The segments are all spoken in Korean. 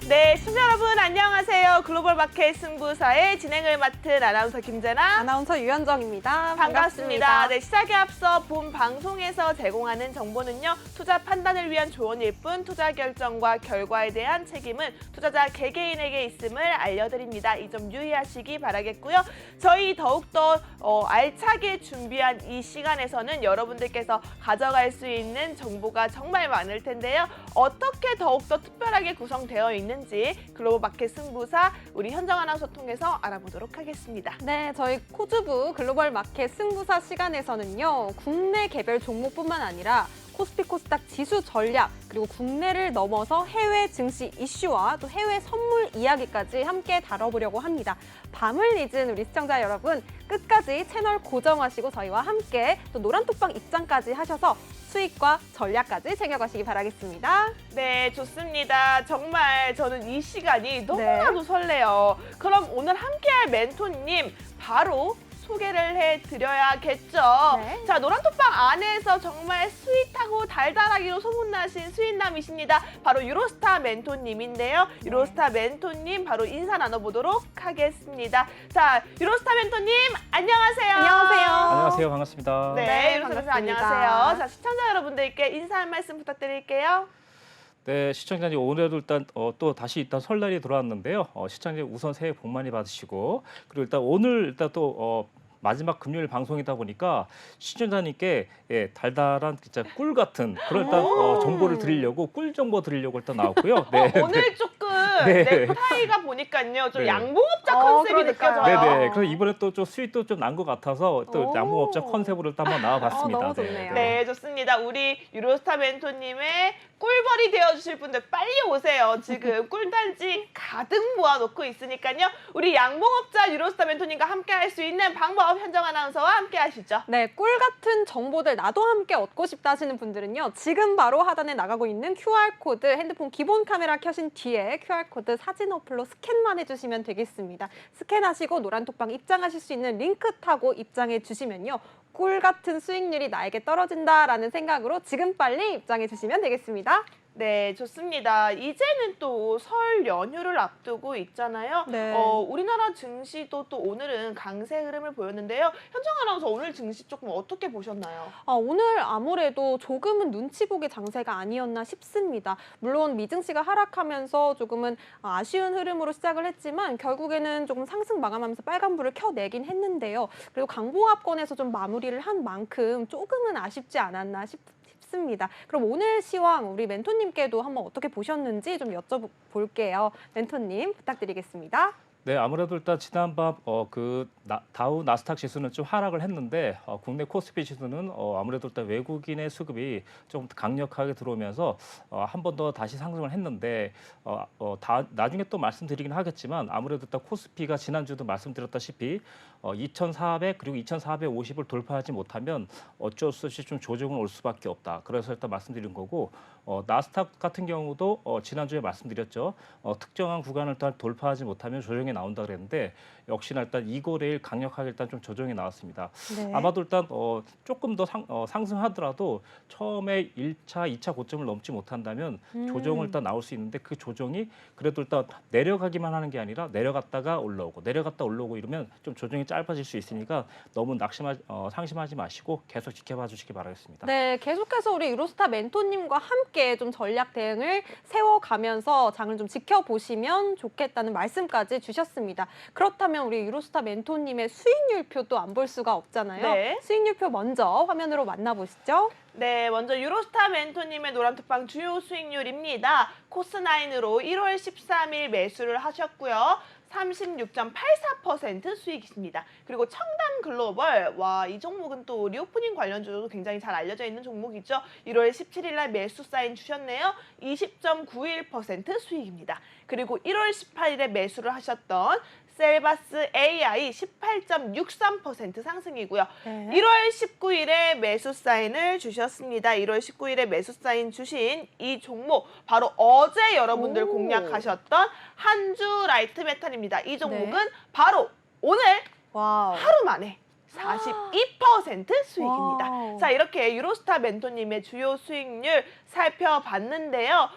네, 시청자 여러분 안녕하세요. 글로벌 마켓 승부사의 진행을 맡은 아나운서 김재나, 아나운서 유현정입니다. 반갑습니다. 네, 시작에 앞서 본 방송에서 제공하는 정보는요, 투자 판단을 위한 조언일 뿐 투자 결정과 결과에 대한 책임은 투자자 개개인에게 있음을 알려드립니다. 이 점 유의하시기 바라겠고요. 저희 더욱더 알차게 준비한 이 시간에서는 여러분들께서 가져갈 수 있는 정보가 정말 많을 텐데요. 어떻게 더욱더 특별하게 구성되어 있는지 글로벌 마켓 승부사 우리 현정 아나운서 통해서 알아보도록 하겠습니다. 네, 저희 코즈부 글로벌 마켓 승부사 시간에서는요, 국내 개별 종목뿐만 아니라 코스피 코스닥 지수 전략, 그리고 국내를 넘어서 해외 증시 이슈와 또 해외 선물 이야기까지 함께 다뤄보려고 합니다. 밤을 잊은 우리 시청자 여러분, 끝까지 채널 고정하시고 저희와 함께 또 노란톡방 입장까지 하셔서 수익과 전략까지 챙겨가시기 바라겠습니다. 네, 좋습니다. 정말 저는 이 시간이 너무나도 설레요. 그럼 오늘 함께할 멘토님 바로 소개를 해드려야겠죠. 네. 자, 노란톡방 안에서 정말 스윗하고 달달하기로 소문나신 스윗남이십니다. 바로 유로스타 멘토님인데요. 유로스타 멘토님 바로 인사 나눠보도록 하겠습니다. 자, 유로스타 멘토님 안녕하세요. 안녕하세요. 안녕하세요. 반갑습니다. 네, 유로스타 멘토님 반갑습니다. 안녕하세요. 자, 시청자 여러분들께 인사 한 말씀 부탁드릴게요. 네, 시청자님 오늘도 일단 또 다시 일단 설날이 돌아왔는데요. 시청자님 우선 새해 복 많이 받으시고, 그리고 일단 오늘 일단 또 마지막 금요일 방송이다 보니까 시청자님께 달달한 진짜 꿀 같은 그런 일단 정보를 드리려고 꿀 정보 드리려고 일단 나왔고요. 네, 오늘 조금 네. 넥타이가 보니까요, 좀 네. 양봉업자 컨셉이 그러니까요. 느껴져요. 네네. 그래서 이번에 또 좀 수익도 좀 난 것 같아서 또 오. 양봉업자 컨셉으로 일단 한번 나와봤습니다. 너무 좋네요. 네, 좋습니다. 우리 유로스타 멘토님의 꿀벌이 되어주실 분들 빨리 오세요. 지금 꿀단지 가득 모아놓고 있으니까요. 우리 양봉업자 유로스타 멘토님과 함께 할 수 있는 방법 현정 아나운서와 함께 하시죠. 네, 꿀 같은 정보들 나도 함께 얻고 싶다 하시는 분들은요, 지금 바로 하단에 나가고 있는 QR코드, 핸드폰 기본 카메라 켜신 뒤에 QR코드 사진 어플로 스캔만 해주시면 되겠습니다. 스캔하시고 노란톡방 입장하실 수 있는 링크 타고 입장해 주시면요, 꿀 같은 수익률이 나에게 떨어진다라는 생각으로 지금 빨리 입장해 주시면 되겠습니다. 네, 좋습니다. 이제는 또 설 연휴를 앞두고 있잖아요. 네. 우리나라 증시도 또 오늘은 강세 흐름을 보였는데요. 현정 아나운서 오늘 증시 조금 어떻게 보셨나요? 오늘 아무래도 조금은 눈치 보기 장세가 아니었나 싶습니다. 물론 미증시가 하락하면서 조금은 아쉬운 흐름으로 시작을 했지만 결국에는 조금 상승 마감하면서 빨간불을 켜내긴 했는데요. 그리고 강보합권에서 좀 마무리를 한 만큼 조금은 아쉽지 않았나 싶습니다. 그럼 오늘 시황 우리 멘토님께도 한번 어떻게 보셨는지 좀 여쭤볼게요. 멘토님 부탁드리겠습니다. 네, 아무래도 일단 지난밤 다우 나스닥 지수는 좀 하락을 했는데 국내 코스피 지수는 아무래도 일단 외국인의 수급이 좀 강력하게 들어오면서 한 번 더 다시 상승을 했는데 나중에 또 말씀드리긴 하겠지만 아무래도 일단 코스피가 지난주도 말씀드렸다시피 2,400 그리고 2,450을 돌파하지 못하면 어쩔 수 없이 좀 조정은 올 수밖에 없다. 그래서 일단 말씀드린 거고, 나스닥 같은 경우도 지난주에 말씀드렸죠. 특정한 구간을 일단 돌파하지 못하면 조정이 나온다 그랬는데 역시나 일단 이거래일 강력하게 일단 좀 조정이 나왔습니다. 네. 아마도 일단 조금 더 상승하더라도 처음에 1차, 2차 고점을 넘지 못한다면 조정을 일단 나올 수 있는데 그 조정이 그래도 일단 내려가기만 하는 게 아니라 내려갔다가 올라오고 내려갔다 올라오고 이러면 좀 조정이 짧아질 수 있으니까 너무 상심하지 마시고 계속 지켜봐 주시기 바라겠습니다. 네, 계속해서 우리 유로스타 멘토님과 함께 좀 전략 대응을 세워가면서 장을 좀 지켜보시면 좋겠다는 말씀까지 주셨습니다. 그렇다면 우리 유로스타 멘토님의 수익률표 또 안 볼 수가 없잖아요. 네. 수익률표 먼저 화면으로 만나보시죠. 네, 먼저 유로스타 멘토님의 노란톡방 주요 수익률입니다. 코스9으로 1월 13일 매수를 하셨고요. 36.84% 수익이십니다. 그리고 청담 글로벌, 와, 이 종목은 또 리오프닝 관련주도 굉장히 잘 알려져 있는 종목이죠. 1월 17일 날 매수 사인 주셨네요. 20.91% 수익입니다. 그리고 1월 18일에 매수를 하셨던 셀바스 AI 18.63% 상승이고요. 네. 1월 19일에 매수 사인을 주셨습니다. 1월 19일에 매수 사인 주신 이 종목 바로 어제 여러분들 오. 공략하셨던 한주 라이트 메탈입니다. 이 종목은 네. 바로 오늘 와우. 하루 만에 42% 수익입니다. 와우. 자, 이렇게 유로스타 멘토님의 주요 수익률 살펴봤는데요.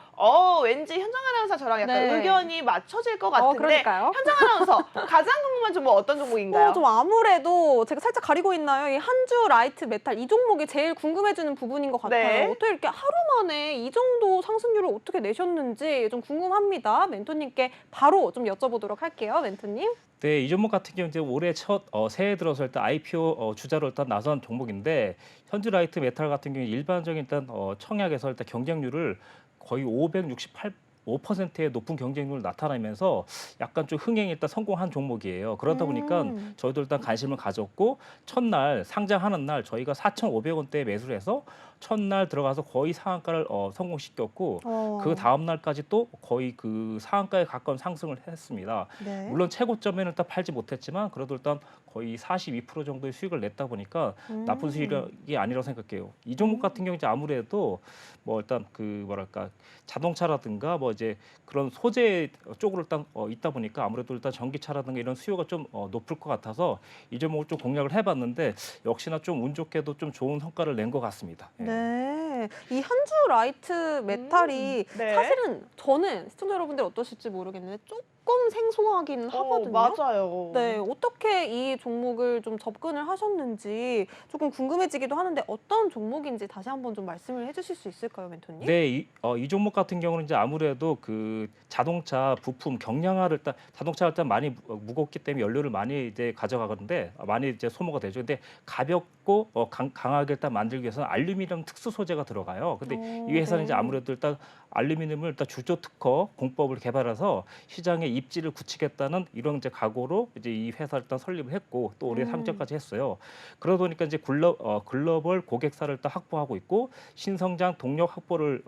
왠지 현정 아나운서 저랑 약간 네. 의견이 맞춰질 것 같은데 그러니까요. 현정 아나운서 가장 궁금한 종목 어떤 종목인가요? 좀 아무래도 제가 살짝 가리고 있나요? 이 한주 라이트 메탈 이 종목이 제일 궁금해지는 부분인 것 같아요. 네. 어떻게 이렇게 하루 만에 이 정도 상승률을 어떻게 내셨는지 좀 궁금합니다. 멘토님께 바로 좀 여쭤보도록 할게요. 멘토님. 네, 이 종목 같은 경우 이제 올해 첫 새해 들어서 일단 IPO 주자로 일단 나선 종목인데 현주라이트 메탈 같은 경우 일반적인 일단 청약에서 일단 경쟁률을 거의 568%의 높은 경쟁률을 나타내면서 약간 좀 흥행에 일단 성공한 종목이에요. 그러다 보니까 저희도 일단 관심을 가졌고 첫날 상장하는 날 저희가 4,500원대에 매수를 해서 첫날 들어가서 거의 상한가를 성공시켰고 그 다음 날까지 또 거의 그 상한가에 가까운 상승을 했습니다. 네. 물론 최고점에는 일단 팔지 못했지만 그래도 일단 거의 42% 정도의 수익을 냈다 보니까 나쁜 수익이 아니라고 생각해요. 이 종목 같은 경우 이제 아무래도 뭐 일단 그 뭐랄까 자동차라든가 뭐 이제 그런 소재 쪽으로 일단 있다 보니까 아무래도 일단 전기차라든가 이런 수요가 좀 높을 것 같아서 이 종목을 좀 공략을 해봤는데 역시나 좀 운 좋게도 좀 좋은 성과를 낸 것 같습니다. 예. 네. 이 한주 라이트 메탈이 네. 사실은 저는 시청자 여러분들 어떠실지 모르겠는데 조금 생소하긴 하거든요. 맞아요. 네, 어떻게 이 종목을 좀 접근을 하셨는지 조금 궁금해지기도 하는데 어떤 종목인지 다시 한번 좀 말씀을 해주실 수 있을까요, 멘토님? 네, 이 종목 같은 경우는 이제 아무래도 그 자동차 부품 경량화를 일단 자동차가 일단 많이 무겁기 때문에 연료를 많이 이제 가져가는데 많이 이제 소모가 되죠. 근데 가볍고 강하게 일단 만들기 위해서는 알루미늄 특수 소재가 들어가요. 근데 이 회사는 이제 아무래도 일단 알루미늄을 일단 주조 특허 공법을 개발해서 시장에 입지를 굳히겠다는 이런 이제 각오로 이제 이 회사를 일단 설립을 했고 또 올해 상장까지 했어요. 그러다 보니까 이제 글로벌 고객사를 일단 확보하고 있고 신성장 동력 확보를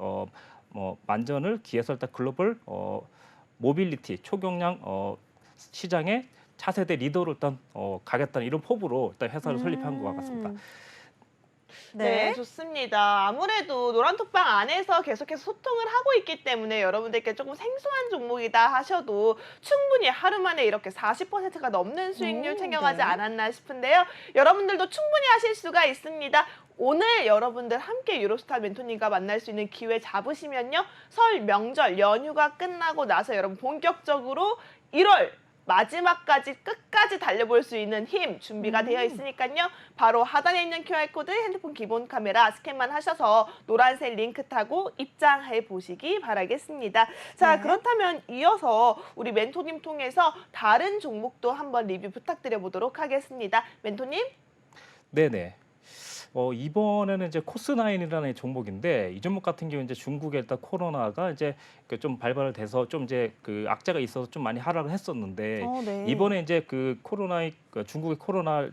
만전을 기해서 일단 글로벌 모빌리티 초경량 시장의 차세대 리더로 일단 가겠다는 이런 포부로 일단 회사를 설립한 것 같습니다. 네, 좋습니다. 아무래도 노란톡방 안에서 계속해서 소통을 하고 있기 때문에 여러분들께 조금 생소한 종목이다 하셔도 충분히 하루 만에 이렇게 40%가 넘는 수익률 챙겨가지 않았나 싶은데요. 여러분들도 충분히 하실 수가 있습니다. 오늘 여러분들 함께 유로스타 멘토님과 만날 수 있는 기회 잡으시면요. 설 명절 연휴가 끝나고 나서 여러분 본격적으로 1월 마지막까지 끝까지 달려볼 수 있는 힘 준비가 되어 있으니까요. 바로 하단에 있는 QR코드 핸드폰 기본 카메라 스캔만 하셔서 노란색 링크 타고 입장해 보시기 바라겠습니다. 자, 그렇다면 이어서 우리 멘토님 통해서 다른 종목도 한번 리뷰 부탁드려 보도록 하겠습니다. 멘토님? 네네. 이번에는 이제 코스나인이라는 종목인데 이 종목 같은 경우 이제 중국에 일단 코로나가 이제 좀 발발을 돼서 좀 이제 그 악재가 있어서 좀 많이 하락을 했었는데 네. 이번에 이제 그 중국의 코로나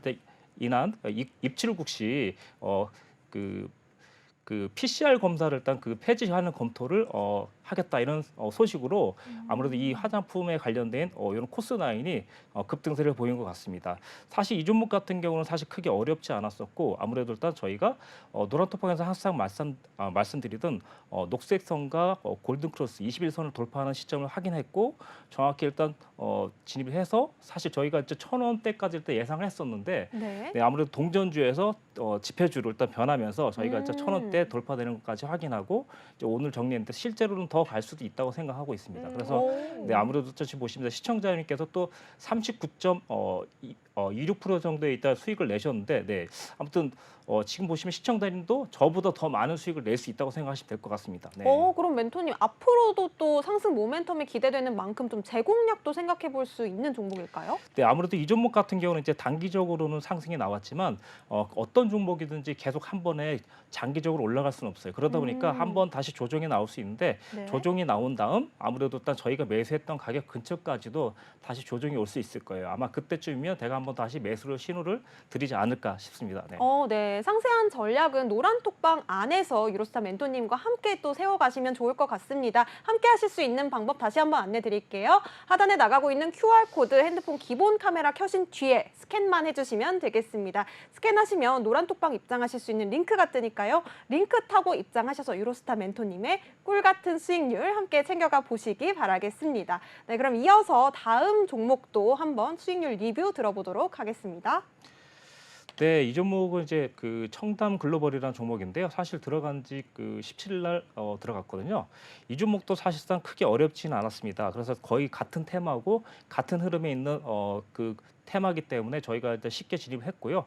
인한 입출국 시 그 PCR 검사를 일단 그 폐지하는 검토를 하겠다 이런 소식으로 아무래도 이 화장품에 관련된 이런 코스나인이 급등세를 보인 것 같습니다. 사실 이 종목 같은 경우는 사실 크게 어렵지 않았었고 아무래도 일단 저희가 노란톡방에서 항상 말씀드리던 녹색선과 골든크로스 21선을 돌파하는 시점을 확인했고 정확히 일단 진입을 해서 사실 저희가 이제 1,000원대까지 일단 예상을 했었는데 네, 아무래도 동전주에서 지폐주로 일단 변하면서 저희가 이제 1,000원대 돌파되는 것까지 확인하고 이제 오늘 정리했는데 실제로는 더 갈 수도 있다고 생각하고 있습니다. 그래서 네, 아무래도 지금 보시면 시청자님께서 또 39.26% 정도의 일단 수익을 내셨는데 네, 아무튼 지금 보시면 시청자님도 저보다 더 많은 수익을 낼 수 있다고 생각하시면 될 것 같습니다. 네. 그럼 멘토님 앞으로도 또 상승 모멘텀이 기대되는 만큼 좀 재공략도 생각해 볼 수 있는 종목일까요? 네, 아무래도 이 종목 같은 경우는 이제 단기적으로는 상승이 나왔지만 어떤 종목이든지 계속 한 번에 장기적으로 올라갈 수는 없어요. 그러다 보니까 한 번 다시 조정이 나올 수 있는데 조정이 나온 다음 아무래도 일단 저희가 매수했던 가격 근처까지도 다시 조정이 올 수 있을 거예요. 아마 그때쯤이면 제가 한번 다시 매수를 신호를 드리지 않을까 싶습니다. 네. 네. 상세한 전략은 노란톡방 안에서 유로스타 멘토님과 함께 또 세워가시면 좋을 것 같습니다. 함께 하실 수 있는 방법 다시 한번 안내 드릴게요. 하단에 나가고 있는 QR코드 핸드폰 기본 카메라 켜신 뒤에 스캔만 해주시면 되겠습니다. 스캔하시면 노란톡방 입장하실 수 있는 링크가 뜨니까요. 링크 타고 입장하셔서 유로스타 멘토님의 꿀같은 수익률 함께 챙겨가 보시기 바라겠습니다. 네, 그럼 이어서 다음 종목도 한번 수익률 리뷰 들어보도록 하겠습니다. 네, 이 종목은 이제 그 청담 글로벌이라는 종목인데요. 사실 들어간 지 그 17일 날 들어갔거든요. 이 종목도 사실상 크게 어렵지는 않았습니다. 그래서 거의 같은 테마고 같은 흐름에 있는 그 테마기 때문에 저희가 일단 쉽게 진입을 했고요.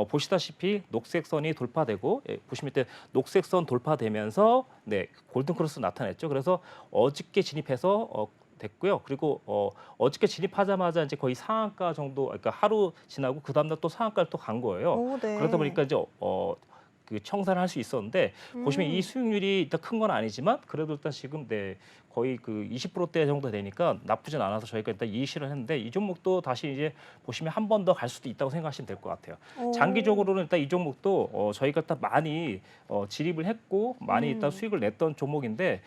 보시다시피 녹색선이 돌파되고 보시면 이때 녹색선 돌파되면서 네, 골든 크로스 나타냈죠. 그래서 어저께 진입해서 됐고요. 그리고 어저께 진입하자마자 이제 거의 상한가 정도, 그러니까 하루 지나고 그 다음날 또 상한가를 또 간 거예요. 오, 네. 그러다 보니까 이제 그 청산을 할 수 있었는데 보시면 이 수익률이 일단 큰 건 아니지만 그래도 일단 지금 네 거의 그 20%대 정도 되니까 나쁘진 않아서 저희가 일단 이익 실현했는데 이 종목도 다시 이제 보시면 한 번 더 갈 수도 있다고 생각하시면 될 것 같아요. 오. 장기적으로는 일단 이 종목도 저희가 일단 많이 진입을 했고 많이 일단 수익을 냈던 종목인데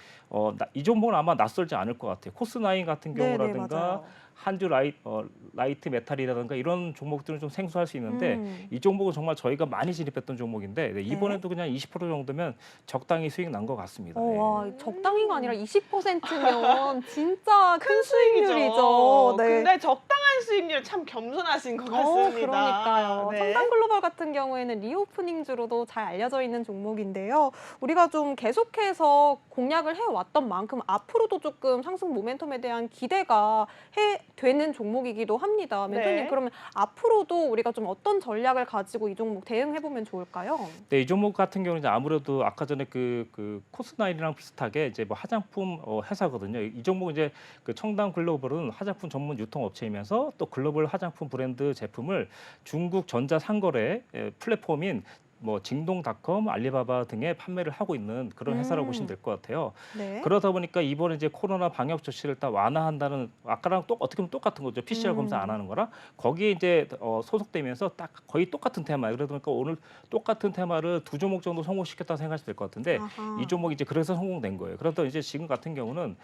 이 종목은 아마 낯설지 않을 것 같아요. 코스나인 같은 네네, 경우라든가 맞아요. 한주 라이트 메탈이라든가 이런 종목들은 좀 생소할 수 있는데 이 종목은 정말 저희가 많이 진입했던 종목인데 네, 이번에도 그냥 20% 정도면 적당히 수익 난 것 같습니다. 네. 와, 적당히가 아니라 20%면 진짜 큰 수익률이죠. 네. 근데 적당한 수익률 참 겸손하신 것 같습니다. 그러니까요. 네. 청담글로벌 같은 경우에는 리오프닝주로도 잘 알려져 있는 종목인데요. 우리가 좀 계속해서 공략을 해왔던 만큼 앞으로도 조금 상승 모멘텀에 대한 기대가 되는 종목이기도 합니다. 멘토님, 네. 그러면 앞으로도 우리가 좀 어떤 전략을 가지고 이 종목 대응해보면 좋을까요? 네, 이 종목 같은 경우는 이제 아무래도 아까 전에 그 코스나인이랑 비슷하게 이제 뭐 화장품 회사거든요. 이 종목은 이제 그 청담 글로벌은 화장품 전문 유통업체이면서 또 글로벌 화장품 브랜드 제품을 중국 전자상거래 플랫폼인 뭐 징동닷컴, 알리바바 등에 판매를 하고 있는 그런 회사라고 보시면 될 것 같아요. 네. 그러다 보니까 이번에 이제 코로나 방역 조치를 딱 완화한다는 아까랑 어떻게 보면 똑같은 거죠. PCR 검사 안 하는 거랑 거기에 이제 소속되면서 딱 거의 똑같은 테마예요. 그러다 보니까 오늘 똑같은 테마를 두 종목 정도 성공시켰다 생각하시면 될 것 같은데 아하. 이 종목이 이제 그래서 성공된 거예요. 그러다 이제 지금 같은 경우는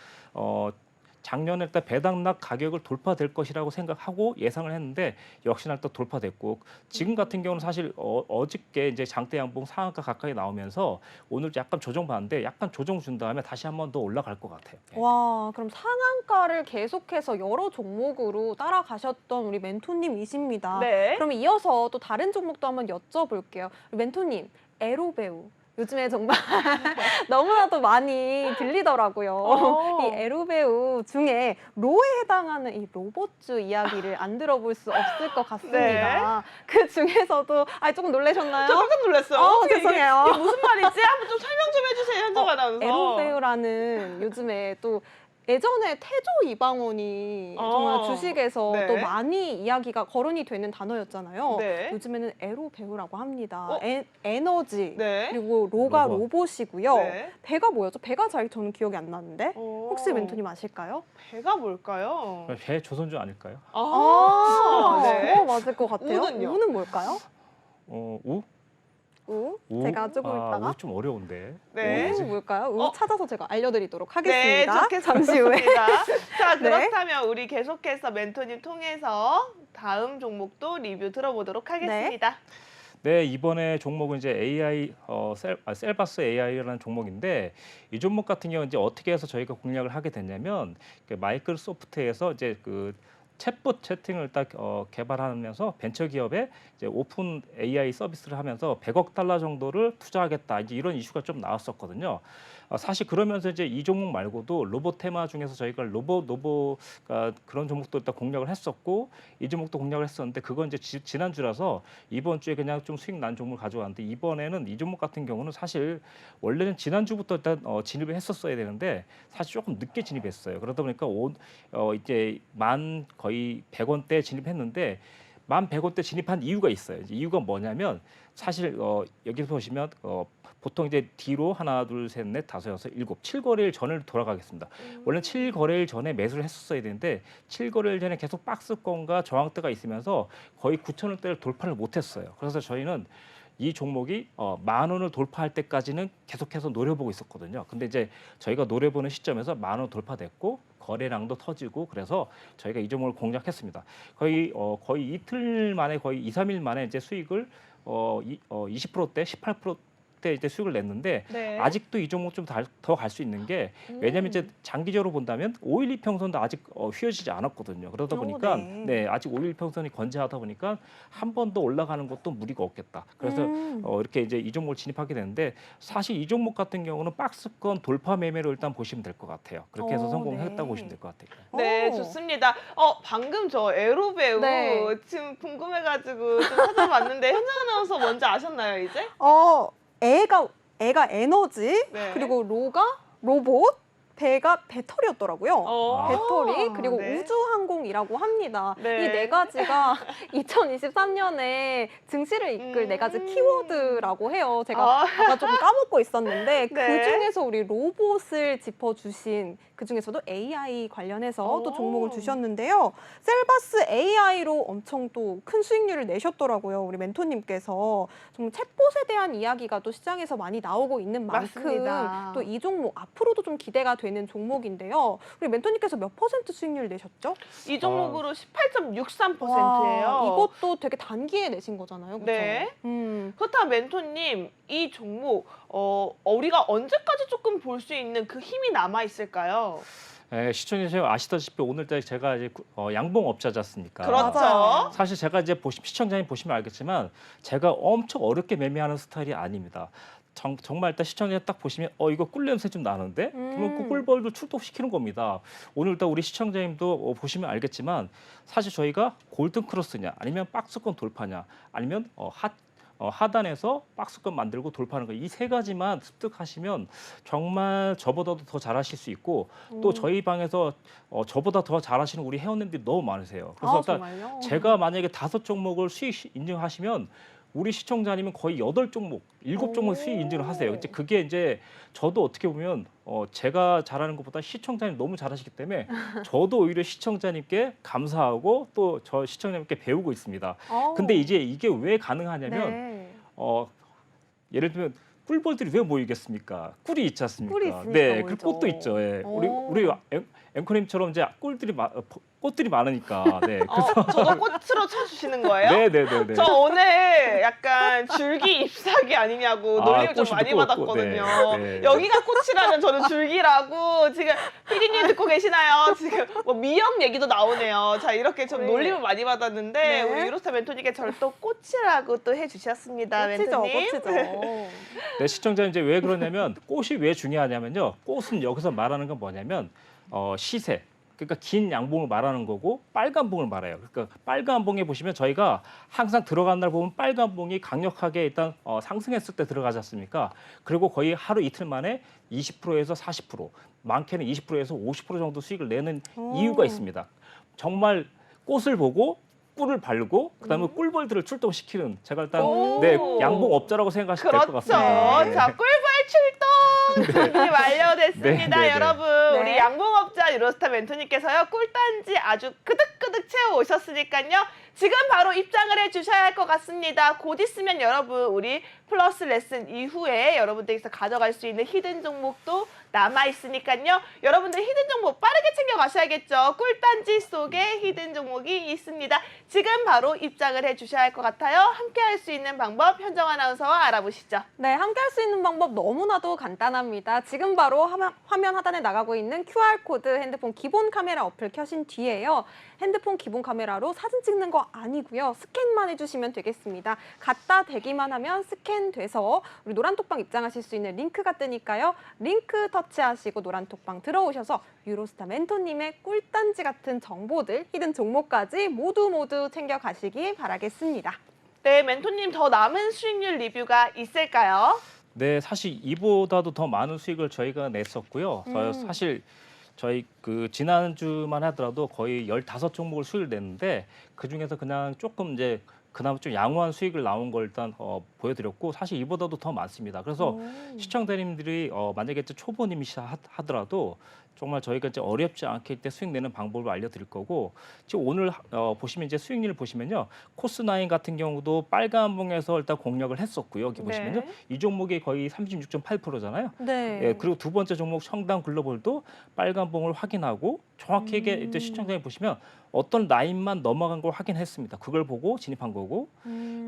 작년에 일단 배당락 가격을 돌파될 것이라고 생각하고 예상을 했는데 역시나 또 돌파됐고 지금 같은 경우는 사실 어저께 이제 장대 양봉 상한가 가까이 나오면서 오늘 약간 조정받는데 약간 조정 준 다음에 다시 한 번 더 올라갈 것 같아요. 네. 와, 그럼 상한가를 계속해서 여러 종목으로 따라가셨던 우리 멘토님이십니다. 네. 그럼 이어서 또 다른 종목도 한번 여쭤볼게요. 멘토님, 에로배우. 요즘에 정말 너무나도 많이 들리더라고요. 이 에로배우 중에 로에 해당하는 이 로봇주 이야기를 안 들어볼 수 없을 것 같습니다. 그 중에서도 조금 놀라셨나요? 저 깜짝 놀랐어요. 죄송해요. 이게 무슨 말이지? 한번 좀 설명 좀 해주세요, 현정 아나운서. 에로배우라는 요즘에 또 예전에 태조 이방원이 정말 주식에서 네. 또 많이 이야기가 거론이 되는 단어였잖아요. 네. 요즘에는 에로배우라고 합니다. 어? 에너지 네. 그리고 로가 로봇. 로봇이고요. 네. 배가 뭐였죠? 배가 잘 저는 기억이 안 나는데 혹시 멘토님 아실까요? 배가 뭘까요? 배 조선주 아닐까요? 네. 맞을 것 같아요. 우는요? 우는 뭘까요? 우? 우? 우? 제가 조금 있다가 우 좀 어려운데. 네. 우 뭘까요? 우 찾아서 제가 알려드리도록 네, 하겠습니다. 좋게 잠시 후에. 들었습니다. 자, 네. 그렇다면 우리 계속해서 멘토님 통해서 다음 종목도 리뷰 들어보도록 하겠습니다. 네, 이번에 종목은 이제 AI 셀바스 AI라는 종목인데 이 종목 같은 경우는 이제 어떻게 해서 저희가 공략을 하게 됐냐면 마이크로소프트에서 이제 그 챗봇 채팅을 딱 개발하면서 벤처 기업에 이제 오픈 AI 서비스를 하면서 100억 달러 정도를 투자하겠다 이제 이런 이슈가 좀 나왔었거든요. 사실 그러면서 이제 이 종목 말고도 로봇 테마 중에서 저희가 로봇 그런 종목도 일단 공략을 했었고 이 종목도 공략을 했었는데 그건 이제 지난주라서 이번 주에 그냥 좀 수익 난 종목을 가져왔는데 이번에는 이 종목 같은 경우는 사실 원래는 지난주부터 일단 진입을 했었어야 되는데 사실 조금 늦게 진입했어요. 그러다 보니까 이제 거의 100원대 진입했는데 1,100원대 진입한 이유가 있어요. 이제 이유가 뭐냐면 사실 여기서 보시면 보통 이제 뒤로 하나, 둘, 셋, 넷, 다섯, 여섯, 일곱, 7거래일 전을 돌아가겠습니다. 원래 7거래일 전에 매수를 했었어야 되는데 7거래일 전에 계속 박스권과 저항대가 있으면서 거의 9,000원대를 돌파를 못했어요. 그래서 저희는 이 종목이 10,000원을 돌파할 때까지는 계속해서 노려보고 있었거든요. 근데 이제 저희가 노려보는 시점에서 10,000원 돌파됐고 거래량도 터지고 그래서 저희가 이 종목을 공략했습니다. 거의 이틀 만에 거의 2, 3일 만에 이제 수익을 20%대, 18%대 때 이제 수익을 냈는데 네. 아직도 이 종목 좀 더 갈 수 있는 게 왜냐하면 이제 장기적으로 본다면 512 평선도 아직 휘어지지 않았거든요. 그러다 보니까 네, 아직 512 평선이 건재하다 보니까 한 번 더 올라가는 것도 무리가 없겠다. 그래서 이렇게 이제 이 종목을 진입하게 되는데 사실 이 종목 같은 경우는 박스권 돌파 매매로 일단 보시면 될 것 같아요. 그렇게 해서 성공했다고 네. 보시면 될 것 같아요. 네, 오. 좋습니다. 방금 저 에로 배우 네. 지금 궁금해가지고 좀 찾아봤는데 현장 아나운서 뭔지 아셨나요, 이제? 애가 에너지, 네. 그리고 로가 로봇, 배가 배터리였더라고요. 어. 배터리 그리고 네. 우주항공이라고 합니다. 네. 이 네 가지가 2023년에 증시를 이끌 네 가지 키워드라고 해요. 제가 아까 조금 까먹고 있었는데 네. 그 중에서 우리 로봇을 짚어주신 그 중에서도 AI 관련해서 또 종목을 주셨는데요. 셀바스 AI로 엄청 또 큰 수익률을 내셨더라고요. 우리 멘토님께서 정말 챗봇에 대한 이야기가 또 시장에서 많이 나오고 있는 만큼 맞습니다. 또 이 종목 앞으로도 좀 기대가 되는 종목인데요. 우리 멘토님께서 몇 퍼센트 수익률 내셨죠? 이 종목으로 18.63%예요. 와, 이것도 되게 단기에 내신 거잖아요. 그렇죠? 네. 음. 그렇다면 멘토님, 이 종목 우리가 언제까지 조금 볼 수 있는 그 힘이 남아 있을까요? 시청자 아시다시피 오늘따라 제가 이제 양봉업자지 않습니까? 그렇죠. 맞아요. 사실 제가 이제 시청자님 보시면 알겠지만 제가 엄청 어렵게 매매하는 스타일이 아닙니다. 정말 일단 시청자 딱 보시면 이거 꿀 냄새 좀 나는데 그러면 그 꿀벌도 출동시키는 겁니다. 오늘 일단 우리 시청자님도 보시면 알겠지만 사실 저희가 골든 크로스냐 아니면 박스권 돌파냐 아니면 하단에서 박스권 만들고 돌파하는 거 이 세 가지만 습득하시면 정말 저보다도 더 잘하실 수 있고 또 저희 방에서 저보다 더 잘하시는 우리 회원님들이 너무 많으세요. 그래서 일단 정말요? 제가 만약에 5종목을 수익 인증하시면 우리 시청자님은 거의 8종목, 7종목 수익 인증을 하세요. 이제 그게 이제 저도 어떻게 보면 제가 잘하는 것보다 시청자님 너무 잘하시기 때문에 저도 오히려 시청자님께 감사하고 또 저 시청자님께 배우고 있습니다. 근데 이제 이게 왜 가능하냐면 네. 예를 들면 꿀벌들이 왜 모이겠습니까? 꿀이 있지 않습니까? 꿀이 있으니까 네, 모이죠. 그 꽃도 있죠. 예. 오. 우리 앵커님처럼 이제 꽃들이 많으니까. 네. 그래서 저도 꽃으로 쳐주시는 거예요? 네네네. 저 오늘 약간 줄기 잎사귀 아니냐고 놀림을 좀 꽃이 많이 꽃, 받았거든요. 네. 여기가 꽃이라면 저는 줄기라고. 지금 피디님 듣고 계시나요? 지금 뭐 미역 얘기도 나오네요. 자, 이렇게 좀 네. 놀림을 많이 받았는데 네. 우리 유로스타 멘토님께 저를 또 꽃이라고 또 해주셨습니다. 꽃이죠, 멘토님. 꽃이죠. 네, 시청자 이제 왜 그러냐면 꽃이 왜 중요하냐면요. 꽃은 여기서 말하는 건 뭐냐면 시세. 그러니까 긴 양봉을 말하는 거고 빨간 봉을 말해요. 그러니까 빨간 봉에 보시면 저희가 항상 들어간 날 보면 빨간 봉이 강력하게 일단 상승했을 때 들어가지 않습니까? 그리고 거의 하루 이틀 만에 20%에서 40%, 많게는 20%에서 50% 정도 수익을 내는 이유가 있습니다. 정말 꽃을 보고 꿀을 바르고 그다음에 꿀벌들을 출동시키는 제가 일단 오. 네, 양봉업자라고 생각하시면 될 것 그렇죠. 같습니다. 네. 자, 꿀벌 출동 준비 완료됐습니다. 네, 네, 네. 여러분, 네. 우리 양봉업자 유로스타 멘토님께서요. 꿀단지 아주 끄득끄득 채워 오셨으니까요. 지금 바로 입장을 해주셔야 할 것 같습니다. 곧 있으면 여러분 우리 플러스 레슨 이후에 여러분들께서 가져갈 수 있는 히든 종목도 남아있으니까요. 여러분들 히든 종목 빠르게 챙겨가셔야겠죠. 꿀단지 속에 히든 종목이 있습니다. 지금 바로 입장을 해주셔야 할 것 같아요. 함께 할 수 있는 방법 현정 아나운서와 알아보시죠. 네, 함께 할 수 있는 방법 너무나도 간단합니다. 지금 바로 화면 하단에 나가고 있는 QR코드 핸드폰 기본 카메라 어플 켜신 뒤에요. 핸드폰 기본 카메라로 사진 찍는 거 아니고요. 스캔만 해주시면 되겠습니다. 갖다 대기만 하면 스캔돼서 우리 노란톡방 입장하실 수 있는 링크가 뜨니까요. 링크 터치하시고 노란톡방 들어오셔서 유로스타 멘토님의 꿀단지 같은 정보들, 히든 종목까지 모두 챙겨가시기 바라겠습니다. 네, 멘토님 더 남은 수익률 리뷰가 있을까요? 네, 사실 이보다도 더 많은 수익을 저희가 냈었고요. 사실 저희 그 지난주만 하더라도 거의 15종목을 수익을 냈는데 그중에서 그냥 조금 이제 그나마 좀 양호한 수익을 나온 걸 일단 보여드렸고 사실 이보다도 더 많습니다. 그래서 시청자님들이 만약에 초보님이시다 하더라도 정말 저희가 이제 어렵지 않게 이때 수익 내는 방법을 알려드릴 거고 지금 오늘 보시면 이제 수익률을 보시면요 코스9 같은 경우도 빨간 봉에서 일단 공략을 했었고요. 여기 보시면요 이 종목이 거의 36.8%잖아요. 네. 예, 그리고 두 번째 종목 청담 글로벌도 빨간 봉을 확인하고 정확하게 이제 시청자님 보시면 어떤 라인만 넘어간 걸 확인했습니다. 그걸 보고 진입한 거고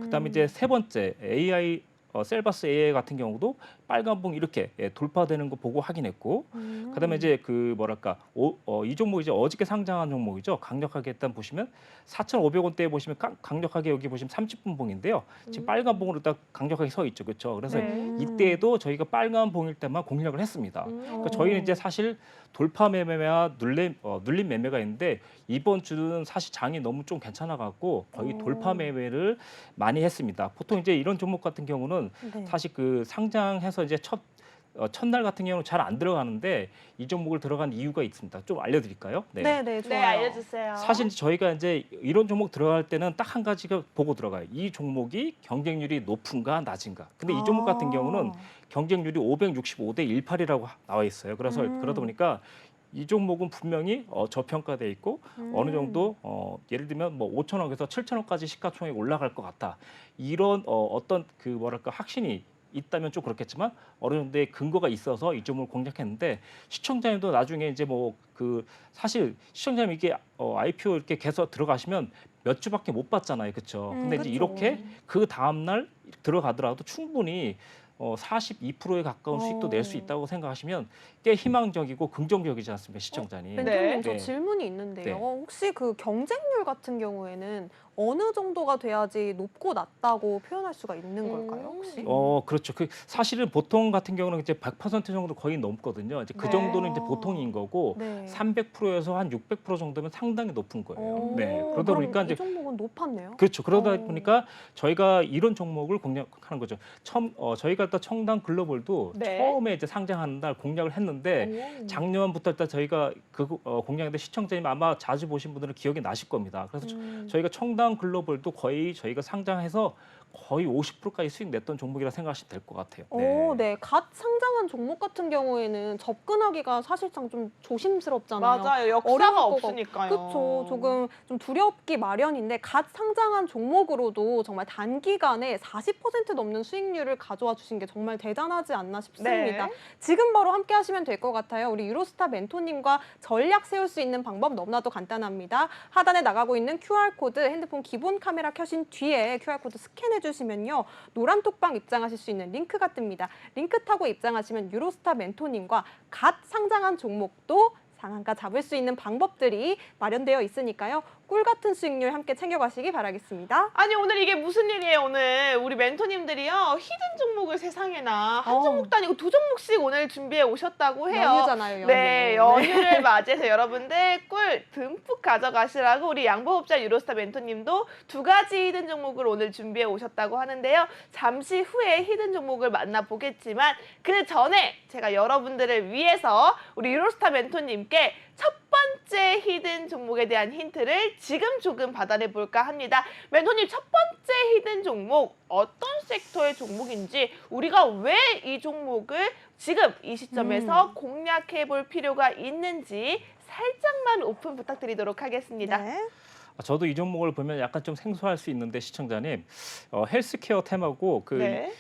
그다음에 이제 세 번째 AI 셀바스 AA 같은 경우도 빨간봉 이렇게 돌파되는 거 보고 확인했고, 그다음에 이제 그 뭐랄까 이 종목 이제 어저께 상장한 종목이죠. 강력하게 일단 보시면 4,500원대에 보시면 강력하게 여기 보시면 30분 봉인데요. 지금 빨간 봉으로 딱 강력하게 서 있죠, 그렇죠? 그래서 네. 이때에도 저희가 빨간 봉일 때만 공략을 했습니다. 그러니까 저희는 이제 사실 돌파 매매와 눌림 매매가 있는데 이번 주는 사실 장이 너무 좀 괜찮아 갖고 거의 돌파 매매를 많이 했습니다. 보통 이제 이런 종목 같은 경우는 네. 사실 그 상장해서 이제 첫날 같은 경우는 잘 안 들어가는데 이 종목을 들어간 이유가 있습니다. 좀 알려드릴까요? 네, 네, 좋아요. 알려주세요. 사실 저희가 이제 이런 종목 들어갈 때는 딱 한 가지가 보고 들어가요. 이 종목이 경쟁률이 높은가 낮은가. 근데 이 종목 같은 경우는 경쟁률이 565대 18이라고 나와 있어요. 그래서 그러다 보니까 이 종목은 분명히 저평가돼 있고 어느 정도 예를 들면 뭐 5천억에서 7천억까지 시가총액 올라갈 것 같다. 이런 어떤 그 뭐랄까 확신이 있다면 좀 그렇겠지만 어느 정도의 근거가 있어서 이 종목을 공략했는데 시청자님도 나중에 이제 뭐 그 사실 시청자님 이게 IPO 이렇게 계속 들어가시면 몇 주밖에 못 받잖아요, 그렇죠? 근데 이제 그쵸. 이렇게 그 다음 날 들어가더라도 충분히 42%에 가까운 수익도 낼 수 있다고 생각하시면 꽤 희망적이고 긍정적이지 않습니까, 시청자님? 멘토님, 저 네. 질문이 있는데요. 네. 혹시 그 경쟁률 같은 경우에는 어느 정도가 돼야지 높고 낮다고 표현할 수가 있는 걸까요, 혹시? 그렇죠. 그 사실은 보통 같은 경우는 이제 100% 정도 거의 넘거든요. 이제 그 네. 정도는 이제 보통인 거고 네. 300%에서 한 600% 정도면 상당히 높은 거예요. 네. 그러다 그럼 보니까 이 이제 종목은 높았네요. 그렇죠. 그러다 어. 보니까 저희가 이런 종목을 공략하는 거죠. 저희가 일단 청담 글로벌도 네. 처음에 이제 상장하는 날 공략을 했는데 작년부터 일단 저희가 그 공략했는데 시청자님 아마 자주 보신 분들은 기억이 나실 겁니다. 그래서 저희가 청담 글로벌도 거의 저희가 상장해서 거의 50%까지 수익 냈던 종목이라 생각하시면 될 것 같아요. 네. 갓 상장한 종목 같은 경우에는 접근하기가 사실상 좀 조심스럽잖아요. 맞아요. 역사가 어려울 것 없으니까요. 그렇죠. 조금 좀 두렵기 마련인데 갓 상장한 종목으로도 정말 단기간에 40% 넘는 수익률을 가져와 주신 게 정말 대단하지 않나 싶습니다. 네. 지금 바로 함께 하시면 될 것 같아요. 우리 유로스타 멘토님과 전략 세울 수 있는 방법 너무나도 간단합니다. 하단에 나가고 있는 QR코드 핸드폰 기본 카메라 켜신 뒤에 QR코드 스캔해 주시면요. 노란 톡방 입장하실 수 있는 링크가 뜹니다. 링크 타고 입장하시면 유로스타 멘토님과 갓 상장한 종목도 상한가 잡을 수 있는 방법들이 마련되어 있으니까요. 꿀 같은 수익률 함께 챙겨가시기 바라겠습니다. 아니 오늘 이게 무슨 일이에요? 오늘 우리 멘토님들이요 히든 종목을 세상에나 한 종목도 아니고 두 종목씩 오늘 준비해 오셨다고 해요. 연휴잖아요, 연휴. 네, 연휴를 맞이해서 여러분들 꿀 듬뿍 가져가시라고 우리 양보업자 유로스타 멘토님도 두 가지 히든 종목을 오늘 준비해 오셨다고 하는데요. 잠시 후에 히든 종목을 만나보겠지만 그 전에 제가 여러분들을 위해서 우리 유로스타 멘토님께 첫 번째 히든 종목에 대한 힌트를 지금 조금 받아내 볼까 합니다. 멘토님 첫 번째 히든 종목 어떤 섹터의 종목인지 우리가 왜 이 종목을 지금 이 시점에서 공략해 볼 필요가 있는지 살짝만 오픈 부탁드리도록 하겠습니다. 네. 저도 이 종목을 보면 약간 좀 생소할 수 있는데 시청자님 헬스케어 테마고 그 네.